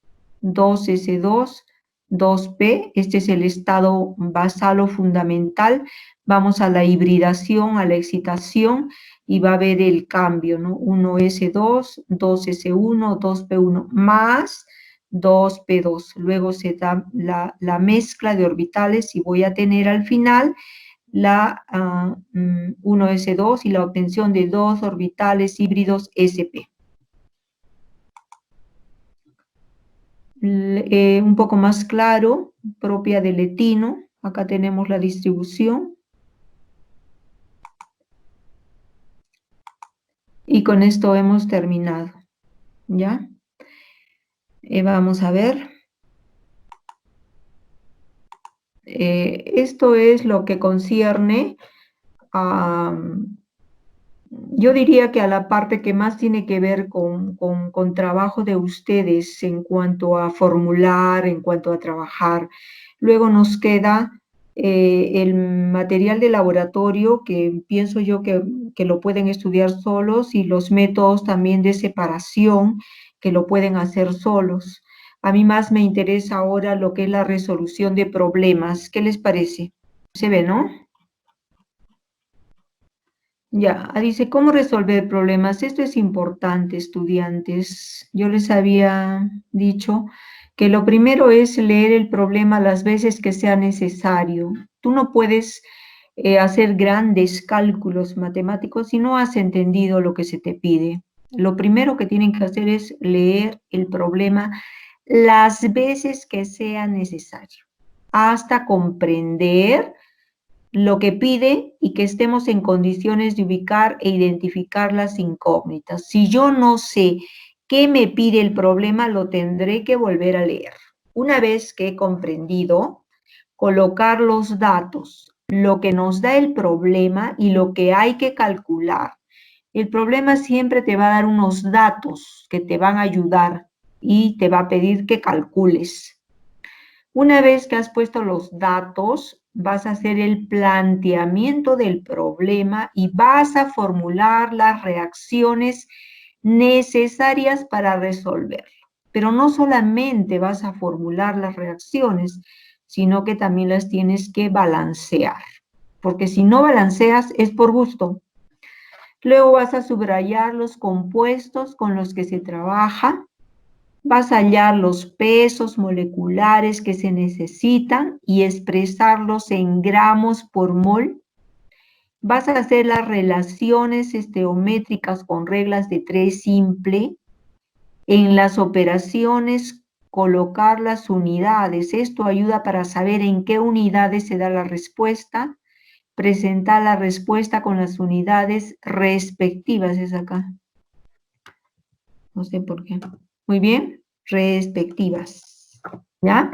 2S2, 2P, este es el estado basal o fundamental. Vamos a la hibridación, a la excitación, y va a haber el cambio, ¿no? 1S2, 2S1, 2P1, más 2P2. Luego se da la mezcla de orbitales y voy a tener al final la 1S2 y la obtención de 2 orbitales híbridos SP. Un poco más claro, propia del etino. Acá tenemos la distribución. Y con esto hemos terminado, ¿ya? Vamos a ver. Esto es lo que concierne a, yo diría que a la parte que más tiene que ver con trabajo de ustedes en cuanto a formular, en cuanto a trabajar. Luego nos queda el material de laboratorio, que pienso yo que lo pueden estudiar solos, y los métodos también de separación, que lo pueden hacer solos. A mí más me interesa ahora lo que es la resolución de problemas. ¿Qué les parece? Se ve, ¿no? Ya, dice, ¿cómo resolver problemas? Esto es importante, estudiantes. Yo les había dicho que lo primero es leer el problema las veces que sea necesario. Tú no puedes hacer grandes cálculos matemáticos si no has entendido lo que se te pide. Lo primero que tienen que hacer es leer el problema las veces que sea necesario, hasta comprender lo que pide y que estemos en condiciones de ubicar e identificar las incógnitas. Si yo no sé qué me pide el problema, lo tendré que volver a leer. Una vez que he comprendido, colocar los datos, lo que nos da el problema y lo que hay que calcular. El problema siempre te va a dar unos datos que te van a ayudar y te va a pedir que calcules. Una vez que has puesto los datos, vas a hacer el planteamiento del problema y vas a formular las reacciones necesarias para resolverlo. Pero no solamente vas a formular las reacciones, sino que también las tienes que balancear. Porque si no balanceas, es por gusto. Luego vas a subrayar los compuestos con los que se trabaja. Vas a hallar los pesos moleculares que se necesitan y expresarlos en gramos por mol. Vas a hacer las relaciones estereométricas con reglas de 3 simple. En las operaciones, colocar las unidades. Esto ayuda para saber en qué unidades se da la respuesta. Presentar la respuesta con las unidades respectivas. Es acá. No sé por qué. Muy bien. Respectivas, ¿ya?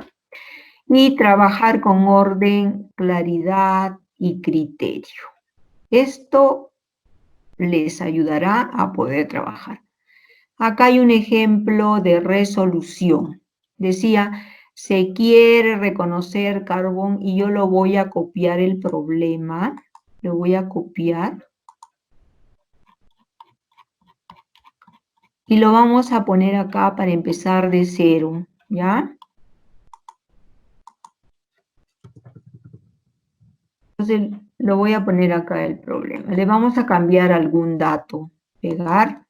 Y trabajar con orden, claridad y criterio. Esto les ayudará a poder trabajar. Acá hay un ejemplo de resolución. Decía, se quiere reconocer carbón y yo lo voy a copiar el problema. Lo voy a copiar. Y lo vamos a poner acá para empezar de cero, ¿ya? Entonces lo voy a poner acá el problema. Le vamos a cambiar algún dato. Pegar.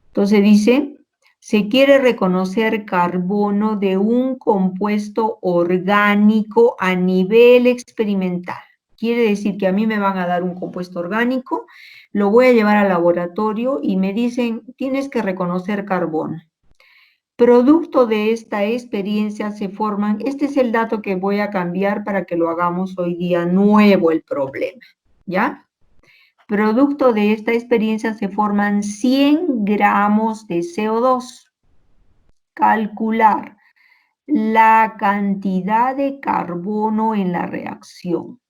Entonces dice, se quiere reconocer carbono de un compuesto orgánico a nivel experimental. Quiere decir que a mí me van a dar un compuesto orgánico, lo voy a llevar al laboratorio y me dicen, tienes que reconocer carbono. Producto de esta experiencia se forman, este es el dato que voy a cambiar para que lo hagamos hoy día nuevo el problema, ¿ya? Producto de esta experiencia se forman 100 gramos de CO2. Calcular la cantidad de carbono en la reacción.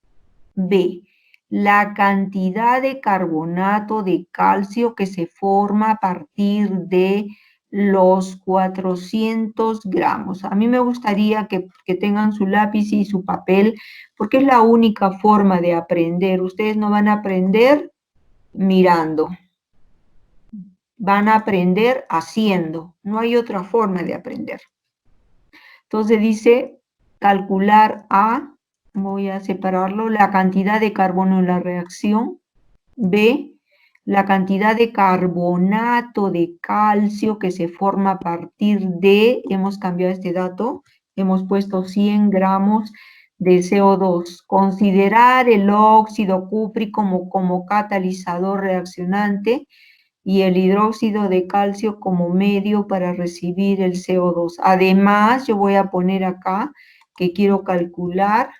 B. La cantidad de carbonato de calcio que se forma a partir de los 400 gramos. A mí me gustaría que tengan su lápiz y su papel, porque es la única forma de aprender. Ustedes no van a aprender mirando. Van a aprender haciendo. No hay otra forma de aprender. Entonces dice, calcular A, voy a separarlo, la cantidad de carbono en la reacción. B, la cantidad de carbonato de calcio que se forma a partir de, hemos cambiado este dato, hemos puesto 100 gramos de CO2. Considerar el óxido cúprico como catalizador reaccionante y el hidróxido de calcio como medio para recibir el CO2. Además, yo voy a poner acá que quiero calcular,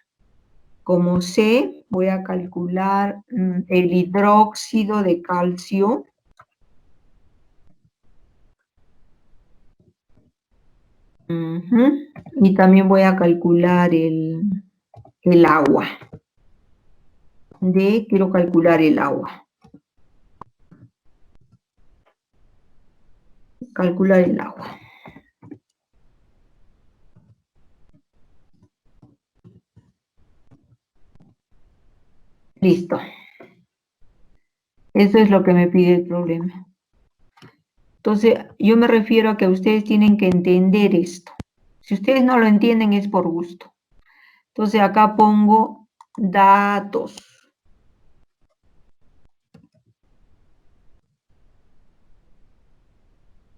como C, voy a calcular el hidróxido de calcio. Y también voy a calcular el agua. D, quiero calcular el agua. Calcular el agua. Listo. Eso es lo que me pide el problema. Entonces, yo me refiero a que ustedes tienen que entender esto. Si ustedes no lo entienden, es por gusto. Entonces, acá pongo datos.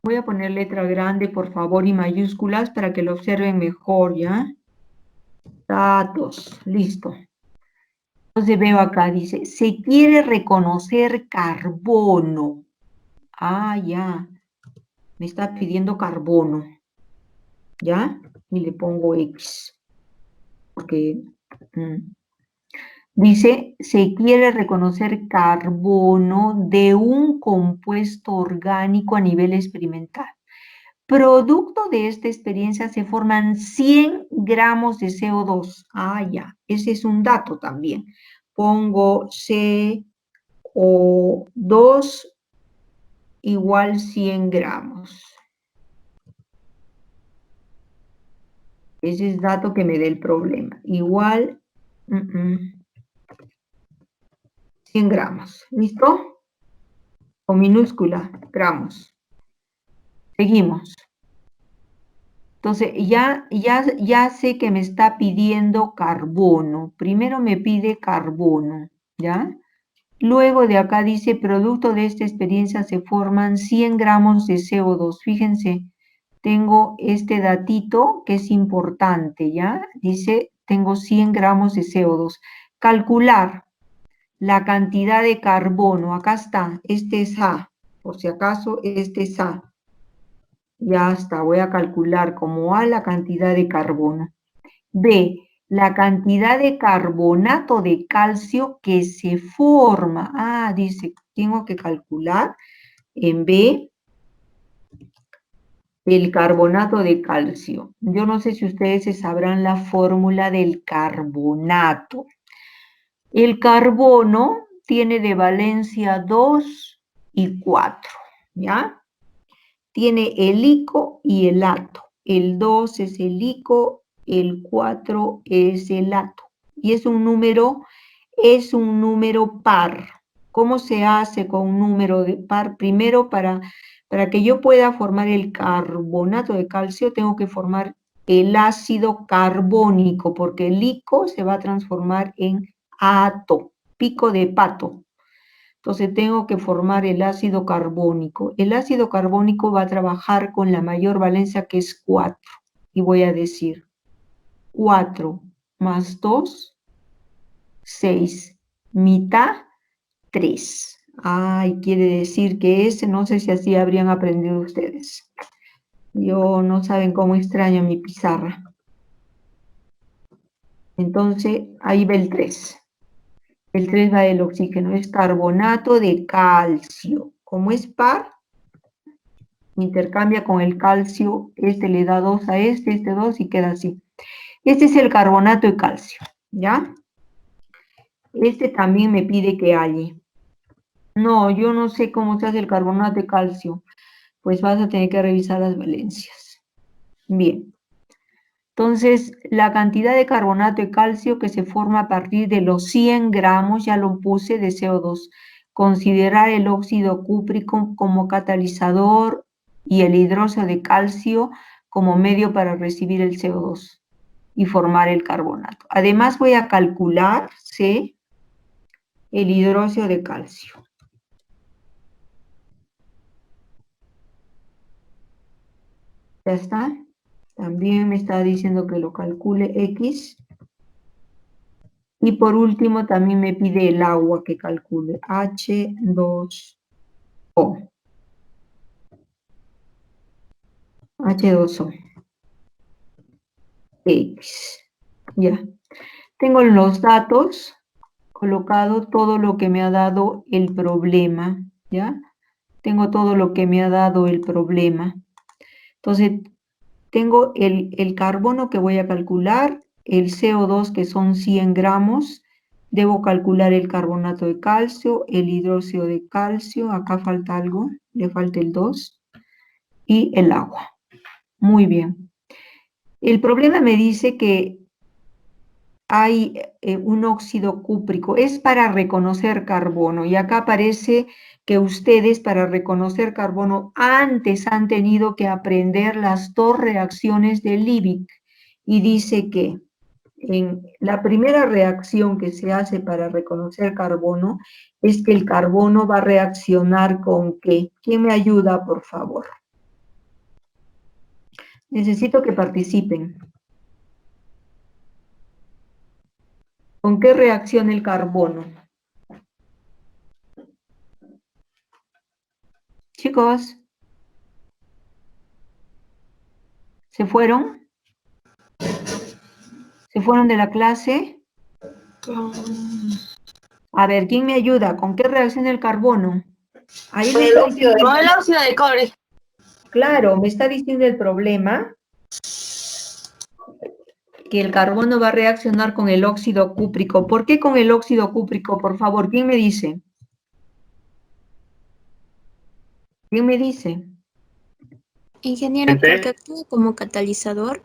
Voy a poner letra grande, por favor, y mayúsculas para que lo observen mejor, ¿ya? Datos, listo. Entonces veo acá, dice, se quiere reconocer carbono. Ah, ya. Me está pidiendo carbono. ¿Ya? Y le pongo X. Porque dice, se quiere reconocer carbono de un compuesto orgánico a nivel experimental. Producto de esta experiencia se forman 100 gramos de CO2. Ah, ya. Ese es un dato también. Pongo CO2 igual 100 gramos. Ese es dato que me dé el problema. Igual 100 gramos. ¿Listo? Con minúscula, gramos. Seguimos. Entonces, ya sé que me está pidiendo carbono. Primero me pide carbono, ¿ya? Luego de acá dice, producto de esta experiencia se forman 100 gramos de CO2. Fíjense, tengo este datito que es importante, ¿ya? Dice, tengo 100 gramos de CO2. Calcular la cantidad de carbono. Acá está, este es A. Por si acaso, este es A. Ya está, voy a calcular como A la cantidad de carbono. B, la cantidad de carbonato de calcio que se forma. Ah, dice, tengo que calcular en B el carbonato de calcio. Yo no sé si ustedes se sabrán la fórmula del carbonato. El carbono tiene de valencia 2 y 4, ¿ya? Tiene el ico y el ato. El 2 es el ico, el 4 es el ato. Y es un número par. ¿Cómo se hace con un número de par? Primero, para que yo pueda formar el carbonato de calcio, tengo que formar el ácido carbónico, porque el ico se va a transformar en ato, pico de pato. Entonces tengo que formar el ácido carbónico. El ácido carbónico va a trabajar con la mayor valencia, que es 4. Y voy a decir 4 más 2, 6. Mitad, 3. Ay, quiere decir que ese, no sé si así habrían aprendido ustedes. Yo no saben cómo extraño mi pizarra. Entonces, ahí va el 3. El 3 va del oxígeno, es carbonato de calcio. Como es par, intercambia con el calcio, este le da 2 a este 2 y queda así. Este es el carbonato de calcio, ¿ya? Este también me pide que halle. No, yo no sé cómo se hace el carbonato de calcio. Pues vas a tener que revisar las valencias. Bien. Entonces, la cantidad de carbonato de calcio que se forma a partir de los 100 gramos, ya lo puse, de CO2. Considerar el óxido cúprico como catalizador y el hidróxido de calcio como medio para recibir el CO2 y formar el carbonato. Además voy a calcular, ¿sí?, el hidróxido de calcio. ¿Ya está? También me está diciendo que lo calcule X. Y por último también me pide el agua que calcule H2O. H2O. X. Ya. Tengo los datos colocado, todo lo que me ha dado el problema, ¿ya? Tengo todo lo que me ha dado el problema. Entonces, tengo el carbono que voy a calcular, el CO2 que son 100 gramos, debo calcular el carbonato de calcio, el hidróxido de calcio, acá falta algo, le falta el 2, y el agua. Muy bien. El problema me dice que hay un óxido cúprico, es para reconocer carbono, y acá aparece que ustedes para reconocer carbono antes han tenido que aprender las 2 reacciones de Liebig, y dice que en la primera reacción que se hace para reconocer carbono es que el carbono va a reaccionar con ¿qué? ¿Quién me ayuda, por favor? Necesito que participen. ¿Con qué reacciona el carbono? Chicos, ¿se fueron? ¿Se fueron de la clase? A ver, ¿quién me ayuda? ¿Con qué reacciona el carbono? Ahí me está diciendo, Con el óxido de cobre. claro, me está diciendo el problema que el carbono va a reaccionar con el óxido cúprico. ¿Por qué con el óxido cúprico? Por favor, ¿quién me dice? ¿Quién me dice? Ingeniera, porque actúa como catalizador.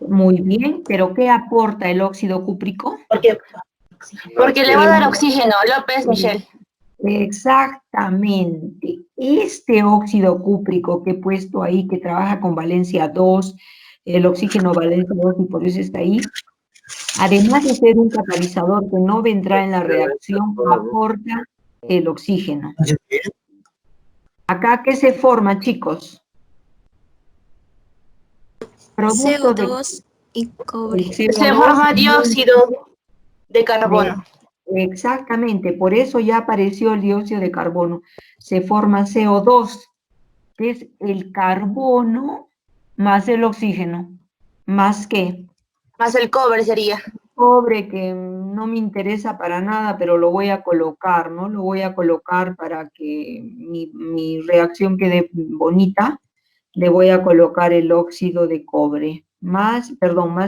Muy bien, pero ¿qué aporta el óxido cúprico? Porque le va a dar oxígeno, López Michel. Exactamente. Este óxido cúprico que he puesto ahí, que trabaja con valencia 2, el oxígeno valencia 2 y por eso está ahí, además de ser un catalizador que no vendrá en la reacción, aporta el oxígeno. ¿Acá qué se forma, chicos? Producto de CO2 y cobre. CO2 Se forma dióxido de carbono. Exactamente, por eso ya apareció el dióxido de carbono. Se forma CO2, que es el carbono más el oxígeno. ¿Más qué? Más el cobre sería. Cobre, que no me interesa para nada, pero lo voy a colocar, ¿no? Lo voy a colocar para que mi reacción quede bonita. Le voy a colocar el óxido de cobre, más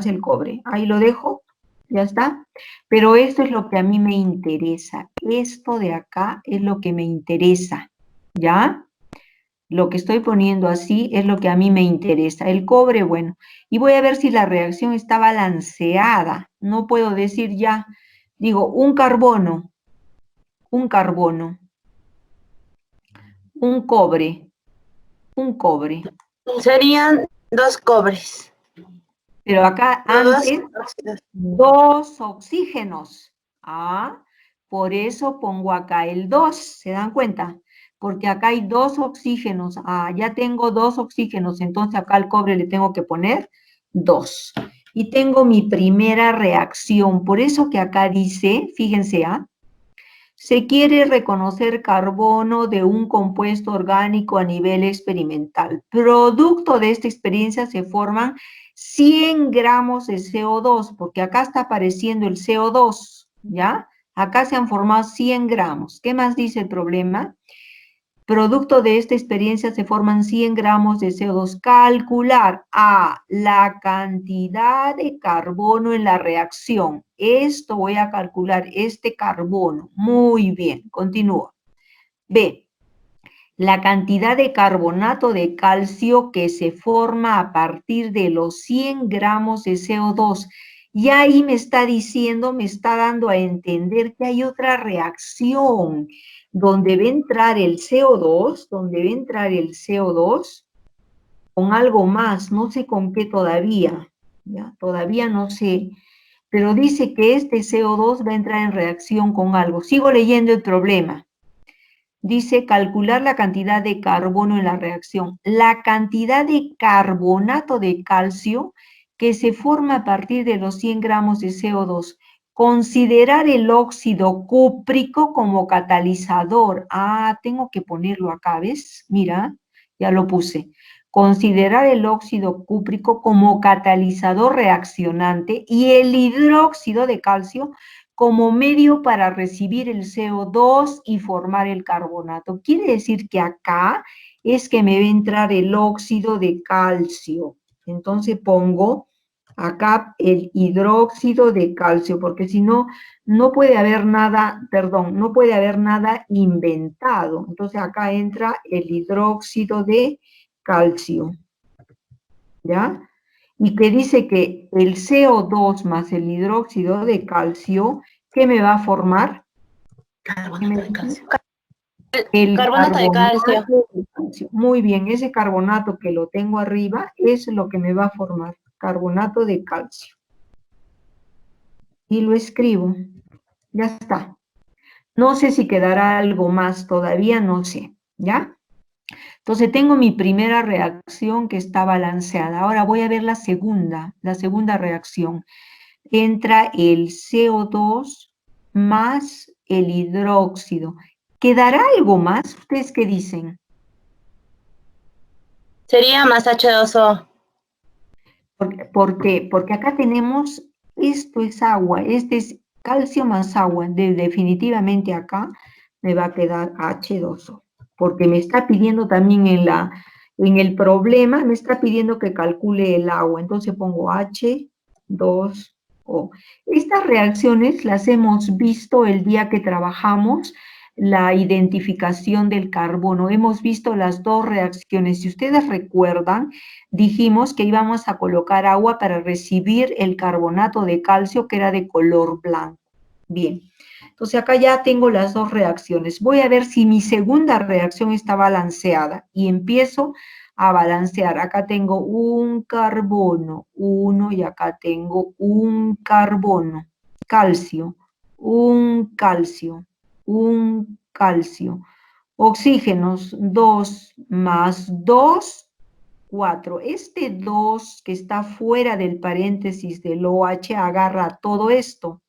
el cobre. Ahí lo dejo, ya está. Pero esto es lo que a mí me interesa. Esto de acá es lo que me interesa, ¿ya? Lo que estoy poniendo así es lo que a mí me interesa. El cobre, bueno, y voy a ver si la reacción está balanceada. No puedo decir ya, digo, un carbono, un cobre, un cobre. Serían 2 cobres. Pero acá antes, 2 oxígenos. Ah, por eso pongo acá el 2, ¿se dan cuenta? Porque acá hay 2 oxígenos. Ah, ya tengo 2 oxígenos, entonces acá al cobre le tengo que poner 2. Y tengo mi primera reacción. Por eso que acá dice, fíjense, se quiere reconocer carbono de un compuesto orgánico a nivel experimental. Producto de esta experiencia se forman 100 gramos de CO2, porque acá está apareciendo el CO2, ¿ya? Acá se han formado 100 gramos. ¿Qué más dice el problema? Producto de esta experiencia se forman 100 gramos de CO2. Calcular la cantidad de carbono en la reacción. Esto voy a calcular, este carbono. Muy bien, continúa. B, la cantidad de carbonato de calcio que se forma a partir de los 100 gramos de CO2. Y ahí me está diciendo, me está dando a entender que hay otra reacción donde va a entrar el CO2, con algo más, no sé con qué todavía, ¿ya? Todavía no sé, pero dice que este CO2 va a entrar en reacción con algo. Sigo leyendo el problema. Dice calcular la cantidad de carbono en la reacción. La cantidad de carbonato de calcio que se forma a partir de los 100 gramos de CO2. Considerar el óxido cúprico como catalizador. Ah, tengo que ponerlo acá, ¿ves? Mira, ya lo puse. Considerar el óxido cúprico como catalizador reaccionante y el hidróxido de calcio como medio para recibir el CO2 y formar el carbonato. Quiere decir que acá es que me va a entrar el óxido de calcio. Entonces pongo acá el hidróxido de calcio, porque si no, no puede haber nada, perdón, no puede haber nada inventado. Entonces acá entra el hidróxido de calcio, ¿ya? Y que dice que el CO2 más el hidróxido de calcio, ¿qué me va a formar? Carbonato de calcio. El Carbonato de calcio. de calcio. Muy bien, ese carbonato que lo tengo arriba es lo que me va a formar, carbonato de calcio. Y lo escribo, ya está. No sé si quedará algo más, todavía no sé, ¿ya? Entonces tengo mi primera reacción que está balanceada. Ahora voy a ver la segunda reacción. entra el CO2 más el hidróxido. ¿Quedará algo más? ¿Ustedes qué dicen? Sería más H2O. Porque acá tenemos, esto es agua, este es calcio más agua. Definitivamente acá me va a quedar H2O. Porque me está pidiendo también en el problema, me está pidiendo que calcule el agua. Entonces pongo H2O. Estas reacciones las hemos visto el día que trabajamos la identificación del carbono. Hemos visto las dos reacciones. Si ustedes recuerdan, dijimos que íbamos a colocar agua para recibir el carbonato de calcio que era de color blanco. Bien, entonces acá ya tengo las dos reacciones. Voy a ver si mi segunda reacción está balanceada y empiezo a balancear. Acá tengo un carbono, uno, y acá tengo un carbono, calcio, un calcio, un calcio. Oxígenos, 2 más 2, 4. Este 2 que está fuera del paréntesis del OH agarra todo esto.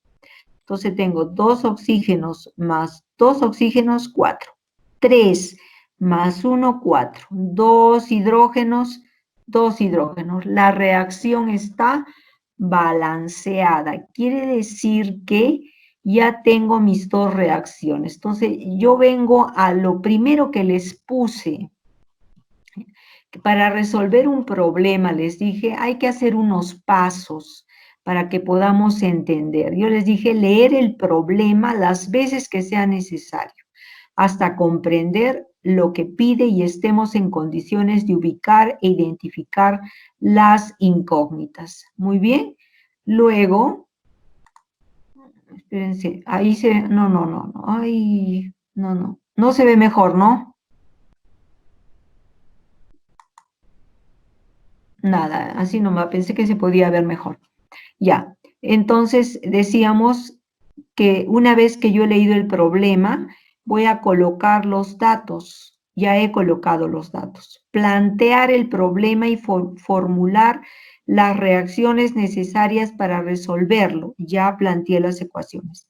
Entonces tengo 2 oxígenos más 2 oxígenos, 4. 3 más 1, 4. 2 hidrógenos, 2 hidrógenos. La reacción está balanceada. Quiere decir que ya tengo mis dos reacciones. Entonces yo vengo a lo primero que les puse. Para resolver un problema, les dije, hay que hacer unos pasos para que podamos entender. Yo les dije, leer el problema las veces que sea necesario, hasta comprender lo que pide y estemos en condiciones de ubicar e identificar las incógnitas. Muy bien. Luego, espérense, ahí se, no, ay, no se ve mejor, ¿no? Nada, así nomás, pensé que se podía ver mejor. Ya, entonces decíamos que una vez que yo he leído el problema, voy a colocar los datos. Ya he colocado los datos. Plantear el problema y formular las reacciones necesarias para resolverlo. Ya planteé las ecuaciones.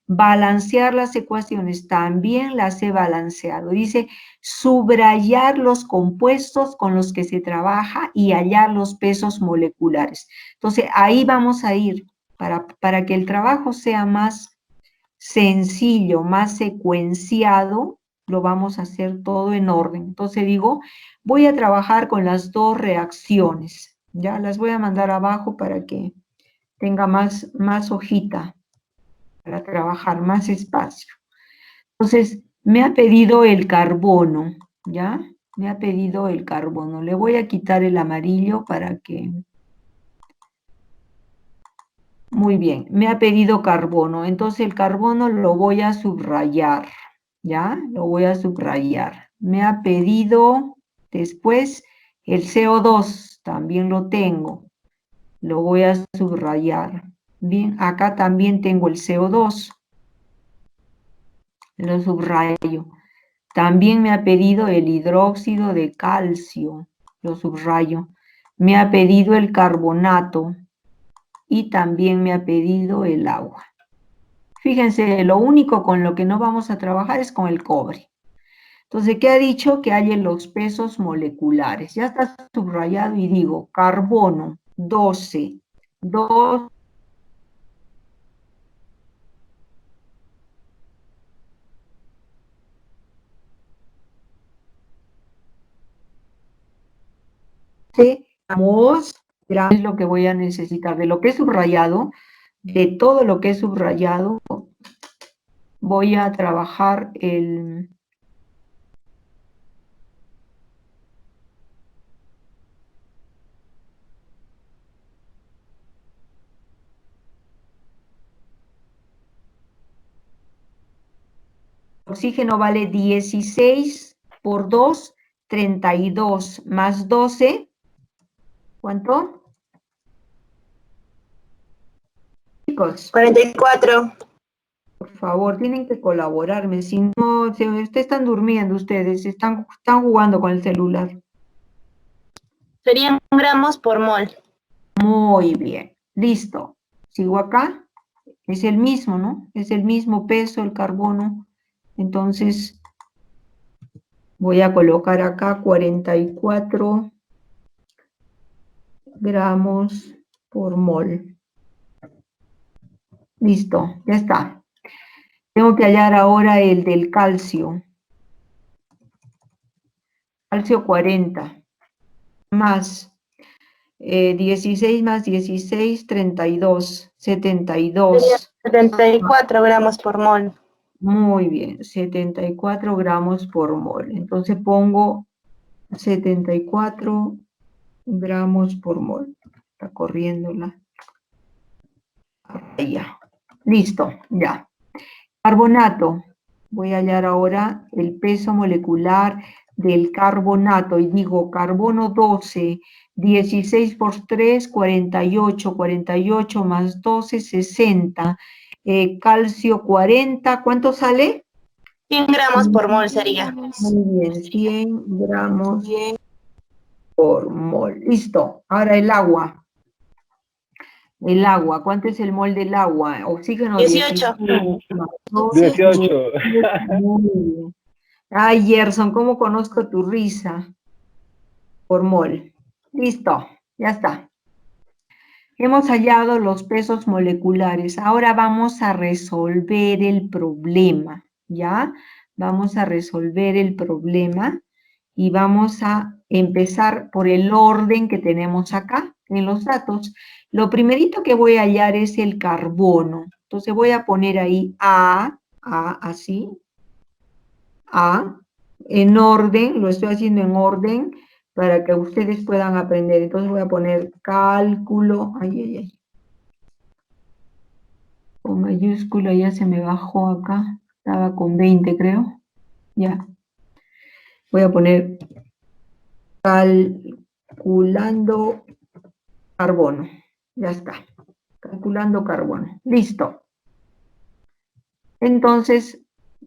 Balancear las ecuaciones, también las he balanceado. Dice, subrayar los compuestos con los que se trabaja y hallar los pesos moleculares. Entonces, ahí vamos a ir para que el trabajo sea más sencillo, más secuenciado, lo vamos a hacer todo en orden. Entonces digo, voy a trabajar con las dos reacciones. Ya las voy a mandar abajo para que tenga más hojita para trabajar, más espacio. Entonces, me ha pedido el carbono, ¿ya? Me ha pedido el carbono. Le voy a quitar el amarillo para que... Muy bien, me ha pedido carbono. Entonces, el carbono lo voy a subrayar, ¿ya? Lo voy a subrayar. Me ha pedido después el CO2, también lo tengo. Lo voy a subrayar. Bien, acá también tengo el CO2. Lo subrayo. También me ha pedido el hidróxido de calcio, lo subrayo. Me ha pedido el carbonato y también me ha pedido el agua. Fíjense, lo único con lo que no vamos a trabajar es con el cobre. Entonces, ¿qué ha dicho? Que hay en los pesos moleculares. Ya está subrayado y digo, carbono, 12, 2. Vamos, es lo que voy a necesitar. De lo que he subrayado, de todo lo que he subrayado, voy a trabajar el... Oxígeno vale 16 por 2, 32 más 12. ¿Cuánto? Chicos, 44. por favor, tienen que colaborarme. Si no, ustedes están durmiendo ustedes, están jugando con el celular. Serían gramos por mol. Muy bien, listo. Sigo acá, es el mismo, ¿no? Es el mismo peso, el carbono. Entonces, voy a colocar acá 44 gramos por mol. Listo, ya está. Tengo que hallar ahora el del calcio. Calcio 40 más 16 más 16, 32, 72. 74 gramos por mol. Muy bien, 74 gramos por mol. Entonces pongo 74 gramos por mol. Está corriendo la raya. Listo, ya. Carbonato. Voy a hallar ahora el peso molecular del carbonato y digo carbono 12, 16 por 3, 48, 48 más 12, 60. Calcio 40, ¿cuánto sale? 100 gramos por mol sería. Muy bien, 100 gramos por mol. Listo, ahora el agua. El agua, ¿cuánto es el mol del agua? Oxígeno 18. 18. Muy bien. Ay, Gerson, ¿cómo conozco tu risa? Por mol. Listo, ya está. Hemos hallado los pesos moleculares. Ahora vamos a resolver el problema, ¿ya? Vamos a resolver el problema y vamos a empezar por el orden que tenemos acá en los datos. Lo primerito que voy a hallar es el carbono. Entonces voy a poner ahí A, así, A, en orden, lo estoy haciendo en orden para que ustedes puedan aprender. Entonces voy a poner cálculo, ay, con mayúscula ya se me bajó acá, estaba con 20 creo, ya. Voy a poner calculando carbono, ya está, calculando carbono, listo. Entonces,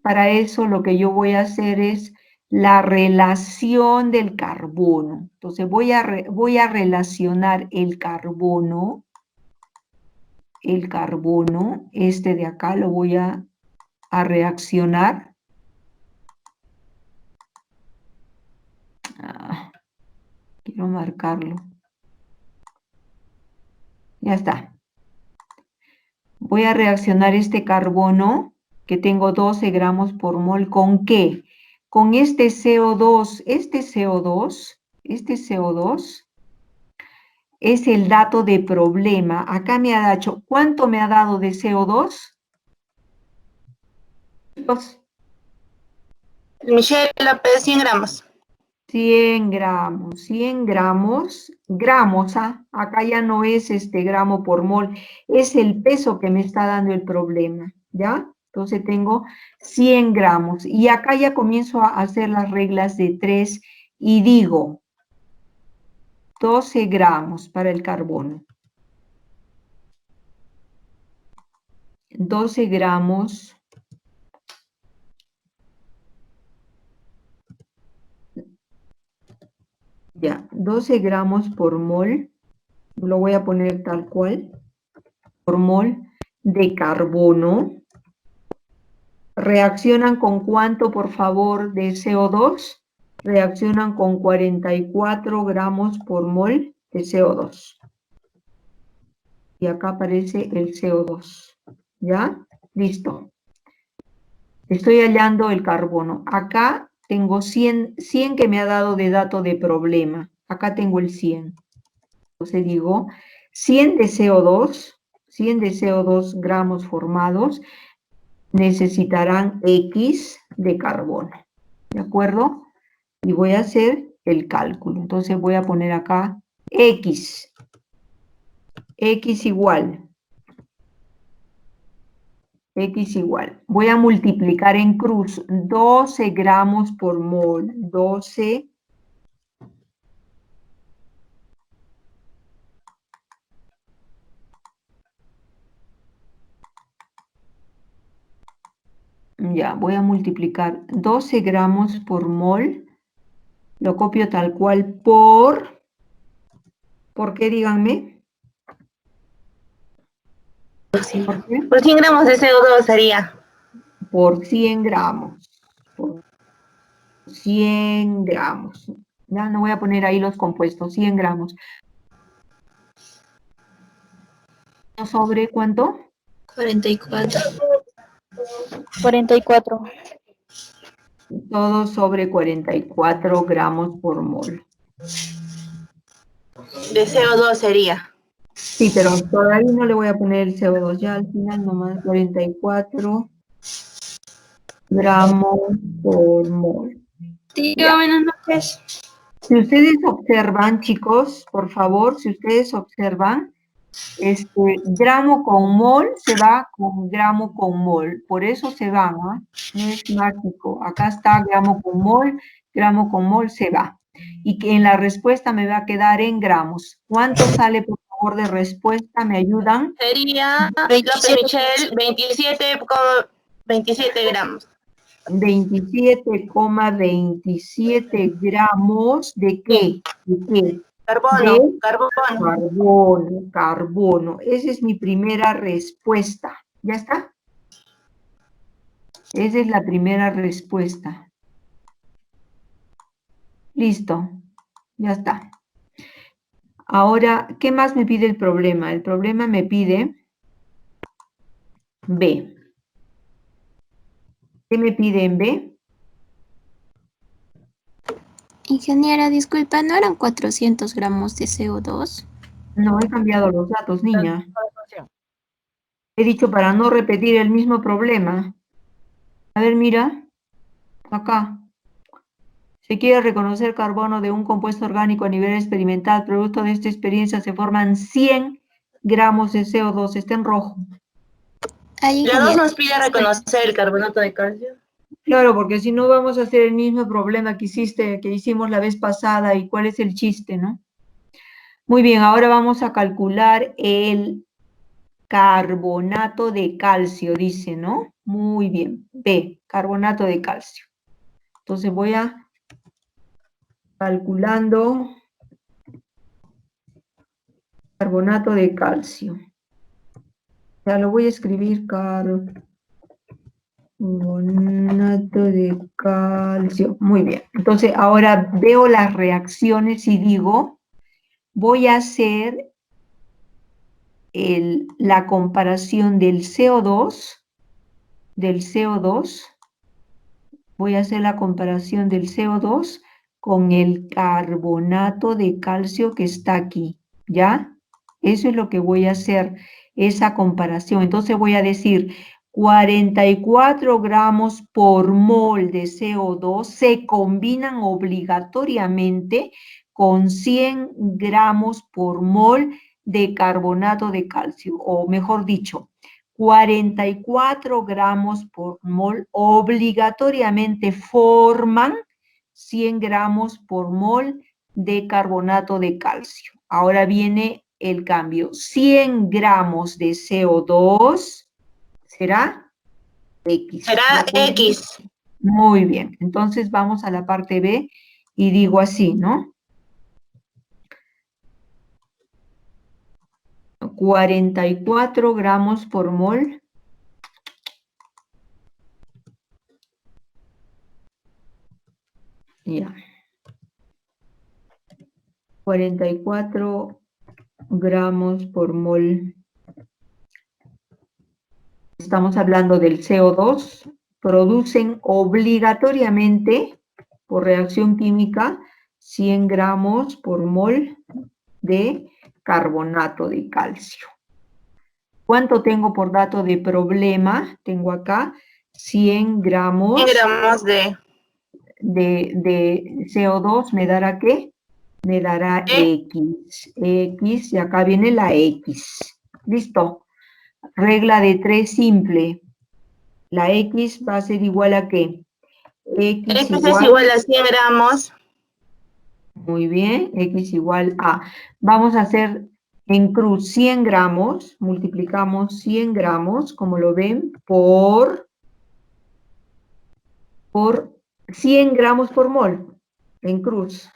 para eso lo que yo voy a hacer es la relación del carbono. Entonces voy a relacionar el carbono, este de acá lo voy a reaccionar. Quiero marcarlo. Ya está. Voy a reaccionar este carbono, que tengo 12 gramos por mol, ¿con qué? Con este CO2. Este CO2 es el dato de problema. Acá me ha dicho, ¿cuánto me ha dado de CO2? Michelle López, 100 gramos. 100 gramos, 100 gramos, acá ya no es gramo por mol, es el peso que me está dando el problema, ¿ya? Entonces tengo 100 gramos, y acá ya comienzo a hacer las reglas de 3, y digo, 12 gramos para el carbono, 12 gramos, ya, 12 gramos por mol, lo voy a poner tal cual, por mol de carbono. ¿Reaccionan con cuánto, por favor, de CO2? Reaccionan con 44 gramos por mol de CO2. Y acá aparece el CO2. ¿Ya? Listo. Estoy hallando el carbono. Acá tengo 100 que me ha dado de dato de problema. Acá tengo el 100. Entonces digo, 100 de CO2 gramos formados, necesitarán X de carbono, ¿de acuerdo? Y voy a hacer el cálculo. Entonces voy a poner acá X. X igual. X igual. Voy a multiplicar en cruz 12 gramos por mol. 12 ya, voy a multiplicar 12 gramos por mol. Lo copio tal cual ¿por qué? Díganme. ¿Por qué? Por 100 gramos de CO2 sería. Por 100 gramos. Por 100 gramos. Ya no voy a poner ahí los compuestos, 100 gramos. ¿Sobre cuánto? 44. 44. Todo sobre 44 gramos por mol. De CO2 sería. Sí, pero todavía no le voy a poner el CO2. Ya al final nomás 44 gramos por mol. Tío, buenas noches. Si ustedes observan, chicos, por favor, si ustedes observan, gramo con mol se va con gramo con mol. Por eso se va, ¿no? No es mágico. Acá está gramo con mol se va. Y que en la respuesta me va a quedar en gramos. ¿Cuánto sale, por favor, de respuesta? ¿Me ayudan? Sería, López Michel, 27,27 gramos. 27,27 gramos ¿de qué? ¿De qué? Carbono. Carbono. Esa es mi primera respuesta. ¿Ya está? Esa es la primera respuesta. Listo. Ya está. Ahora, ¿qué más me pide el problema? El problema me pide B. ¿Qué me pide en B? Ingeniera, disculpa, ¿no eran 400 gramos de CO2? No, he cambiado los datos, niña. He dicho para no repetir el mismo problema. A ver, mira. Acá. Se quiere reconocer carbono de un compuesto orgánico a nivel experimental. Producto de esta experiencia se forman 100 gramos de CO2. Está en rojo. Ahí, La 2 ingeniera. nos pide reconocer el carbonato de calcio. Claro, porque si no vamos a hacer el mismo problema que hicimos la vez pasada. ¿Y cuál es el chiste, no? Muy bien, ahora vamos a calcular el carbonato de calcio, dice, ¿no? Muy bien. B, carbonato de calcio. Entonces voy a calculando carbonato de calcio. Ya lo voy a escribir, carbonato de calcio. Muy bien. Entonces ahora veo las reacciones y digo, voy a hacer la comparación del CO2, voy a hacer la comparación del CO2 con el carbonato de calcio que está aquí, ¿ya? Eso es lo que voy a hacer, esa comparación. Entonces voy a decir 44 gramos por mol de CO2 se combinan obligatoriamente con 100 gramos por mol de carbonato de calcio, o mejor dicho, 44 gramos por mol obligatoriamente forman 100 gramos por mol de carbonato de calcio. Ahora viene el cambio. 100 gramos de CO2 será X. Será X. Muy bien. Entonces vamos a la parte B y digo así, ¿no? 44 gramos por mol. Ya. 44 gramos por mol. Estamos hablando del CO2. Producen obligatoriamente, por reacción química, 100 gramos por mol de carbonato de calcio. ¿Cuánto tengo por dato de problema? Tengo acá 100 gramos, 100 gramos de CO2. ¿Me dará qué? Me dará X. X, y acá viene la X. ¿Listo? Regla de 3 simple. La X va a ser igual a ¿qué? X es igual a 100 gramos. Muy bien, X igual a. Vamos a hacer en cruz 100 gramos, multiplicamos 100 gramos, como lo ven, por 100 gramos por mol, en cruz.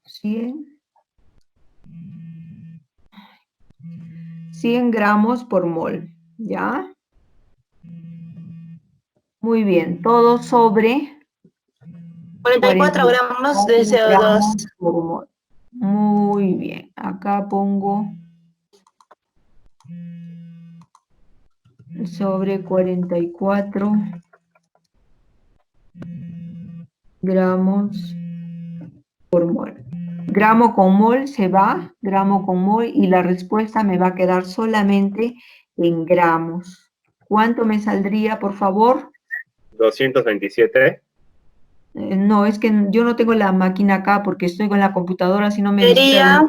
100 gramos por mol. ¿Ya? Muy bien, todo sobre 44 gramos de 44 gramos CO2. por mol. Muy bien, acá pongo sobre 44 gramos por mol. Gramo con mol se va, gramo con mol, y la respuesta me va a quedar solamente en gramos. ¿Cuánto me saldría, por favor? 227. No, es que yo no tengo la máquina acá porque estoy con la computadora, si no me distraigo. Sería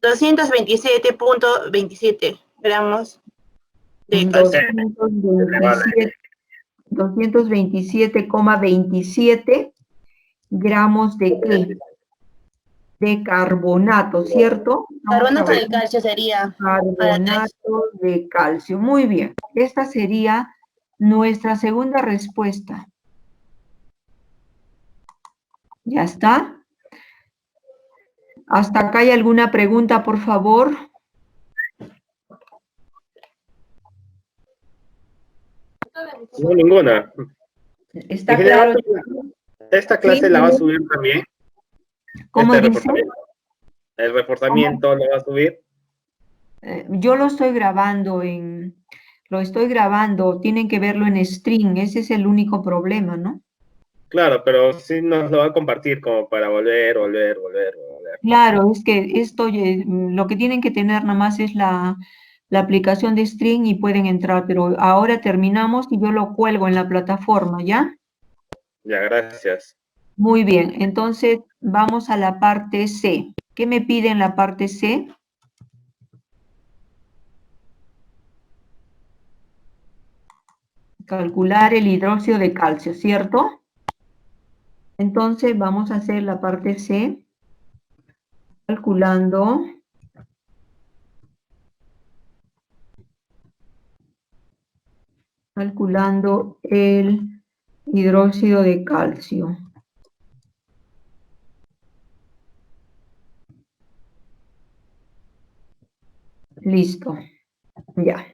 227.27 gramos de calcio. 227, 227,27 gramos de qué? De carbonato, ¿cierto? Vamos a Carbonato ver. de calcio sería para 3. Carbonato de calcio. Muy bien. Esta sería nuestra segunda respuesta. ¿Ya está? ¿Hasta acá hay alguna pregunta, por favor? No, ninguna. ¿Está Ingeniera, claro? ¿esta Sí, clase la va a subir también? ¿cómo Este dice? reforzamiento. ¿El reforzamiento lo va a subir? Yo lo estoy grabando lo estoy grabando, tienen que verlo en stream, ese es el único problema, ¿no? Claro, pero sí nos lo va a compartir como para volver. Claro, es que esto, lo que tienen que tener nada más es la aplicación de stream y pueden entrar, pero ahora terminamos y yo lo cuelgo en la plataforma, ¿ya? Ya, gracias. Muy bien, entonces vamos a la parte C. ¿Qué me pide en la parte C? Calcular el hidróxido de calcio, ¿cierto? Entonces vamos a hacer la parte C, calculando el hidróxido de calcio. Listo, ya.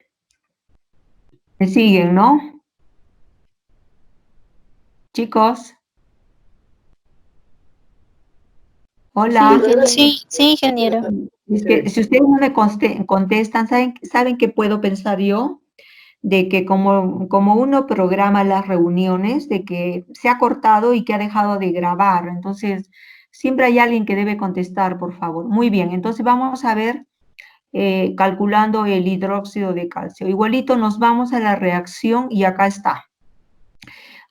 ¿Me siguen, no? Chicos. Hola. Sí, sí, ingeniero. Es que si ustedes no me contestan, ¿saben qué puedo pensar yo? De que como uno programa las reuniones, de que se ha cortado y que ha dejado de grabar. Entonces, siempre hay alguien que debe contestar, por favor. Muy bien, entonces vamos a ver calculando el hidróxido de calcio. Igualito nos vamos a la reacción y acá está.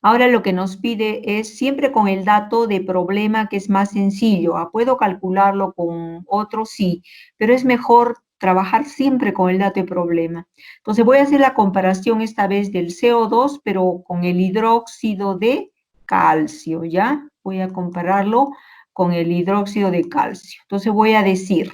Ahora lo que nos pide es siempre con el dato de problema, que es más sencillo. ¿Puedo calcularlo con otro? Sí, pero es mejor trabajar siempre con el dato de problema. Entonces voy a hacer la comparación esta vez del CO2, pero con el hidróxido de calcio, ¿ya? Voy a compararlo con el hidróxido de calcio. Entonces voy a decir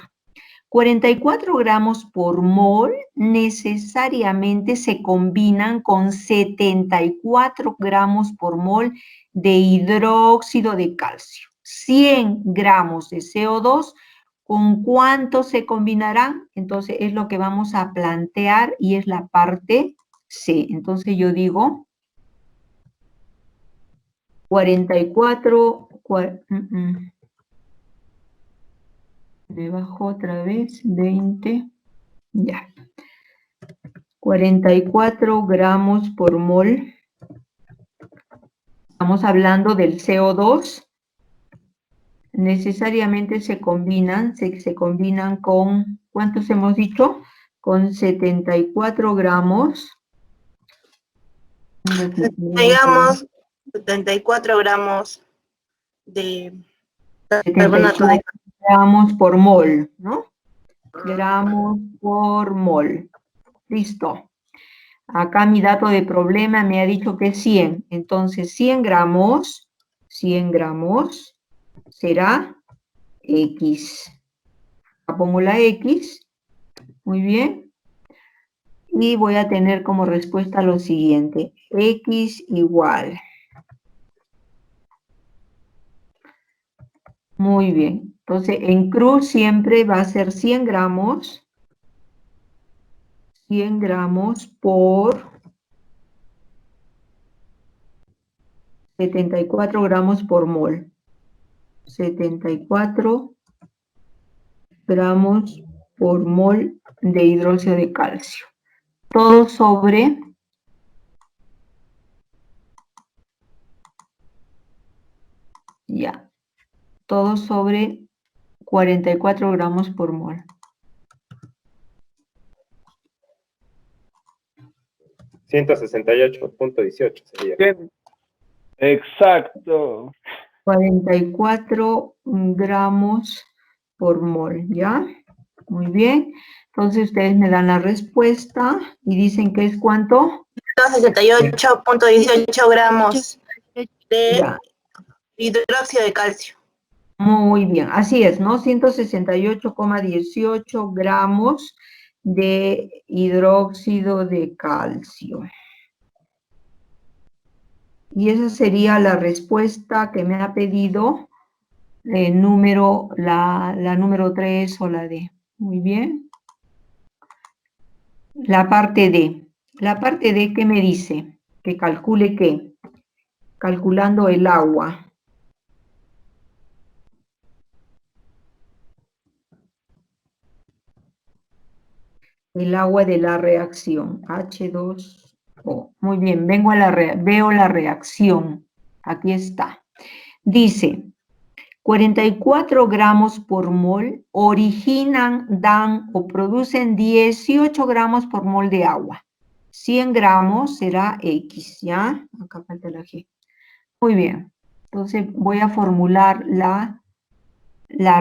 44 gramos por mol necesariamente se combinan con 74 gramos por mol de hidróxido de calcio. 100 gramos de CO2, ¿con cuánto se combinarán? Entonces es lo que vamos a plantear y es la parte C. Entonces yo digo 44, me bajo otra vez, 20, ya. 44 gramos por mol. Estamos hablando del CO2. Necesariamente se combinan con, ¿cuántos hemos dicho? Con 74 gramos. Digamos 74 gramos de carbonato 74 de gramos por mol, ¿no? Gramos por mol. Listo. Acá mi dato de problema me ha dicho que es 100. Entonces 100 gramos será X. Acá pongo la X. Muy bien. Y voy a tener como respuesta lo siguiente. X igual. Muy bien. Entonces en cruz siempre va a ser 100 gramos. 100 gramos por 74 gramos por mol. 74 gramos por mol de hidróxido de calcio. Todo sobre ya. Todo sobre 44 gramos por mol. 168.18 sería. Exacto. 44 gramos por mol, ¿ya? Muy bien. Entonces ustedes me dan la respuesta y dicen que es ¿cuánto? 168.18 gramos de Ya. hidróxido de calcio. Muy bien, así es, ¿no? 168,18 gramos de hidróxido de calcio. Y esa sería la respuesta que me ha pedido la número 3 o la D. Muy bien. La parte D. La parte D, ¿qué me dice? Que calcule ¿qué? Calculando el agua. El agua de la reacción, H2O. Muy bien, veo la reacción. Aquí está. Dice, 44 gramos por mol originan, dan o producen 18 gramos por mol de agua. 100 gramos será X, ¿ya? Acá falta la G. Muy bien. Entonces voy a formular la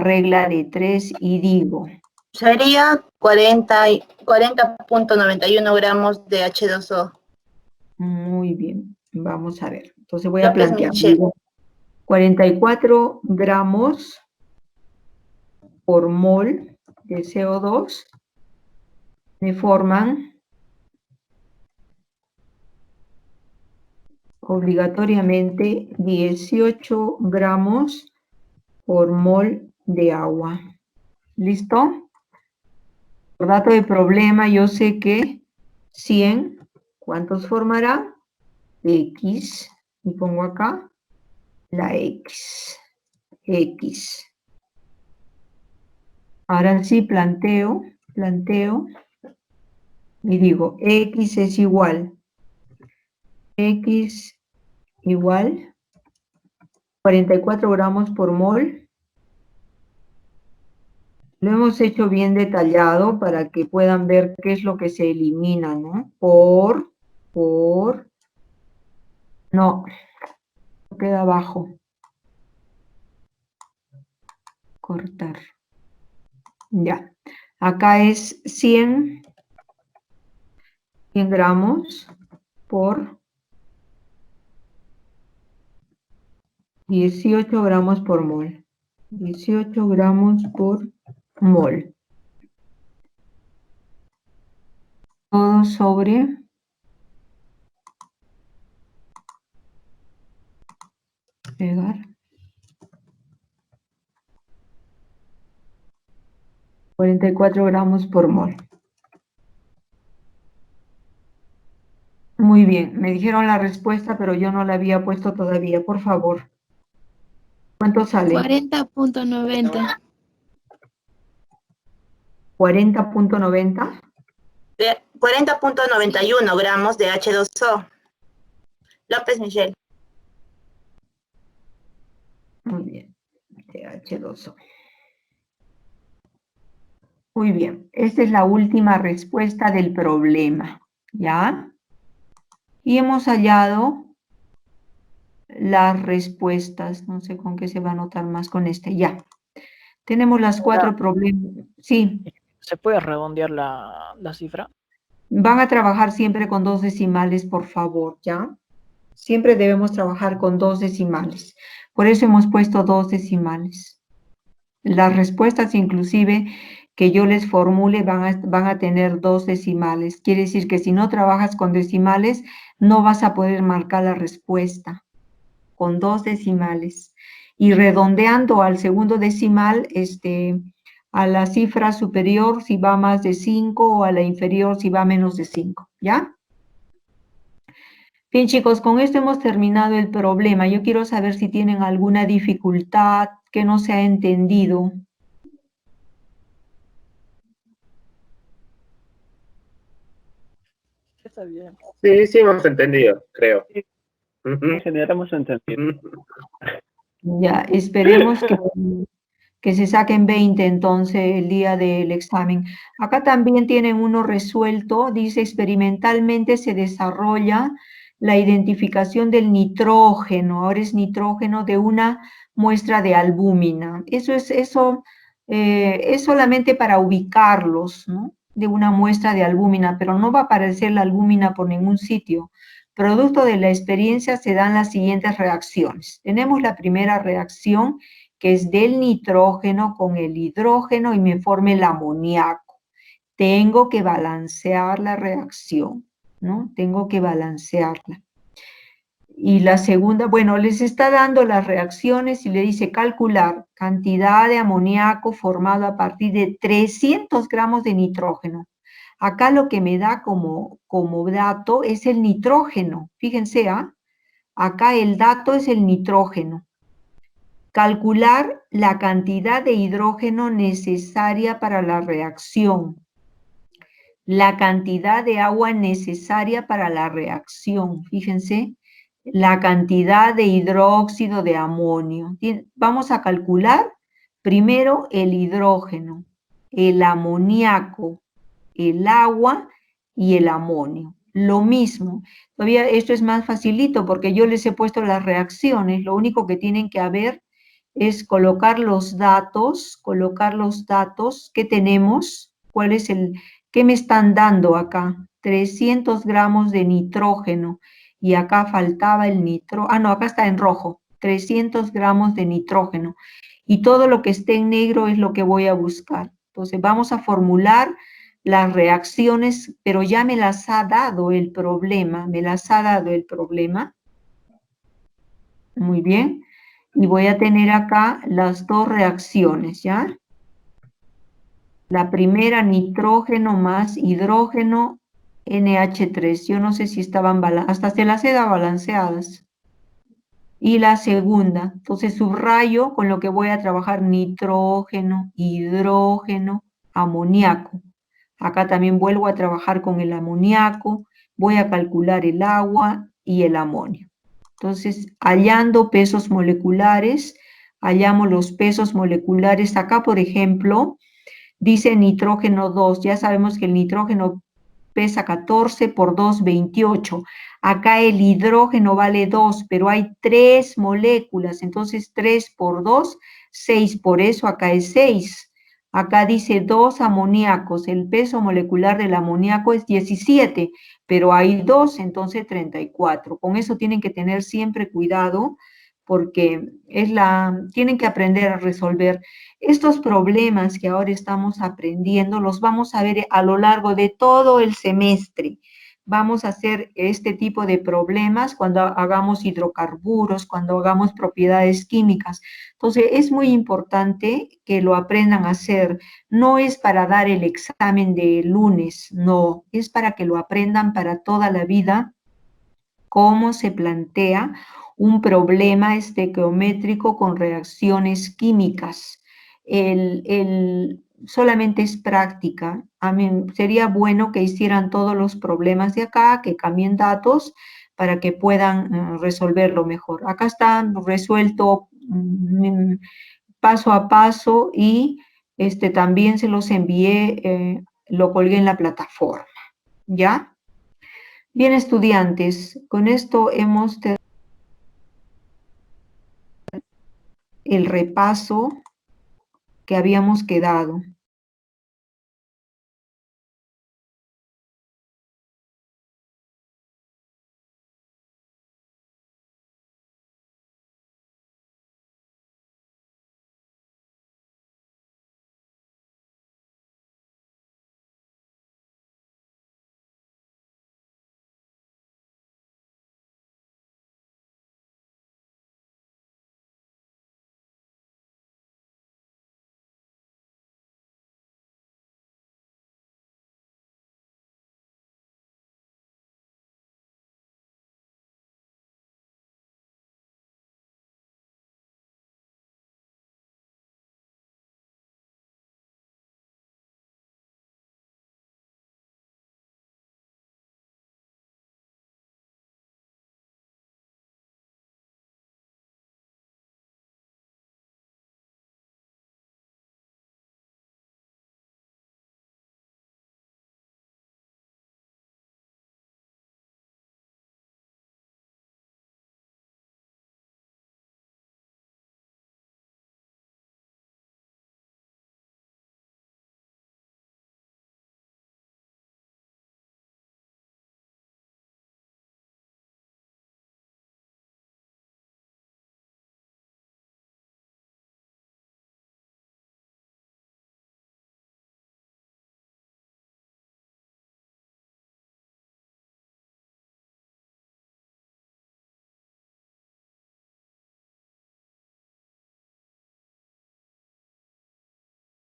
regla de 3 y digo, Sería 40.91 gramos de H2O. muy bien, vamos a ver. Entonces voy a López plantear. Michel. Digo, 44 gramos por mol de CO2 me forman obligatoriamente 18 gramos por mol de agua. ¿Listo? Por dato de problema, yo sé que 100, ¿cuántos formará? X, y pongo acá la X. X. Ahora sí planteo, y digo, X es igual. X igual 44 gramos por mol. Lo hemos hecho bien detallado para que puedan ver qué es lo que se elimina, ¿no? No, queda abajo. Cortar. Ya. Acá es 100 gramos por 18 gramos por mol. 18 gramos por mol. Todo sobre pegar. 44 gramos por mol. Muy bien, me dijeron la respuesta, pero yo no la había puesto todavía. Por favor. ¿Cuánto sale? 40.90. 40.90. 40.91 gramos de H2O. López Michel. Muy bien. H2O. Muy bien. Esta es la última respuesta del problema. ¿Ya? Y hemos hallado las respuestas. No sé con qué se va a notar más con este. Ya. Tenemos las 4 problemas. Sí. ¿Se puede redondear la cifra? Van a trabajar siempre con 2 decimales, por favor, ¿ya? Siempre debemos trabajar con 2 decimales. Por eso hemos puesto 2 decimales. Las respuestas, inclusive, que yo les formule van a tener 2 decimales. Quiere decir que si no trabajas con decimales, no vas a poder marcar la respuesta con 2 decimales. Y redondeando al segundo decimal, a la cifra superior si va más de 5 o a la inferior si va menos de 5, ¿ya? Bien, chicos, con esto hemos terminado el problema. Yo quiero saber si tienen alguna dificultad que no se ha entendido. Está bien. Sí, sí hemos entendido, creo. En general hemos entendido. Ya, esperemos que se saquen 20 entonces el día del examen. Acá también tienen uno resuelto, dice experimentalmente se desarrolla la identificación del nitrógeno, ahora es nitrógeno de una muestra de albúmina. Eso es solamente para ubicarlos, ¿no? De una muestra de albúmina, pero no va a aparecer la albúmina por ningún sitio. Producto de la experiencia se dan las siguientes reacciones. Tenemos la primera reacción, que es del nitrógeno con el hidrógeno y me forma el amoníaco. Tengo que balancear la reacción, ¿no? Tengo que balancearla. Y la segunda, bueno, les está dando las reacciones y le dice calcular cantidad de amoníaco formado a partir de 300 gramos de nitrógeno. Acá lo que me da como dato es el nitrógeno. Fíjense, ¿ah? Acá el dato es el nitrógeno. Calcular la cantidad de hidrógeno necesaria para la reacción. La cantidad de agua necesaria para la reacción. Fíjense, la cantidad de hidróxido de amonio. Vamos a calcular primero el hidrógeno, el amoníaco, el agua y el amonio. Lo mismo, todavía esto es más facilito porque yo les he puesto las reacciones, lo único que tienen que haber es colocar los datos que tenemos, qué me están dando acá, 300 gramos de nitrógeno, y acá faltaba el no, acá está en rojo, 300 gramos de nitrógeno, y todo lo que esté en negro es lo que voy a buscar. Entonces vamos a formular las reacciones, pero ya me las ha dado el problema, Muy bien. Y voy a tener acá las dos reacciones, ¿ya? La primera, nitrógeno más hidrógeno, NH3. Yo no sé si estaban hasta se las he dado balanceadas. Y la segunda, entonces subrayo con lo que voy a trabajar nitrógeno, hidrógeno, amoníaco. Acá también vuelvo a trabajar con el amoníaco, voy a calcular el agua y el amonio. Entonces, hallando pesos moleculares, hallamos los pesos moleculares. Acá, por ejemplo, dice nitrógeno 2. Ya sabemos que el nitrógeno pesa 14 por 2, 28. Acá el hidrógeno vale 2, pero hay 3 moléculas. Entonces, 3 por 2, 6. Por eso acá es 6. Acá dice 2 amoníacos. El peso molecular del amoníaco es 17, pero hay 2, entonces 34. Con eso tienen que tener siempre cuidado porque tienen que aprender a resolver estos problemas que ahora estamos aprendiendo. Los vamos a ver a lo largo de todo el semestre. Vamos a hacer este tipo de problemas cuando hagamos hidrocarburos, cuando hagamos propiedades químicas. Entonces, es muy importante que lo aprendan a hacer. No es para dar el examen de lunes, no. Es para que lo aprendan para toda la vida, cómo se plantea un problema estequiométrico con reacciones químicas. Solamente es práctica. A mí sería bueno que hicieran todos los problemas de acá, que cambien datos para que puedan resolverlo mejor. Acá está resuelto paso a paso y también se los envié, lo colgué en la plataforma. ¿Ya? Bien, estudiantes, con esto hemos terminado el repaso que habíamos quedado.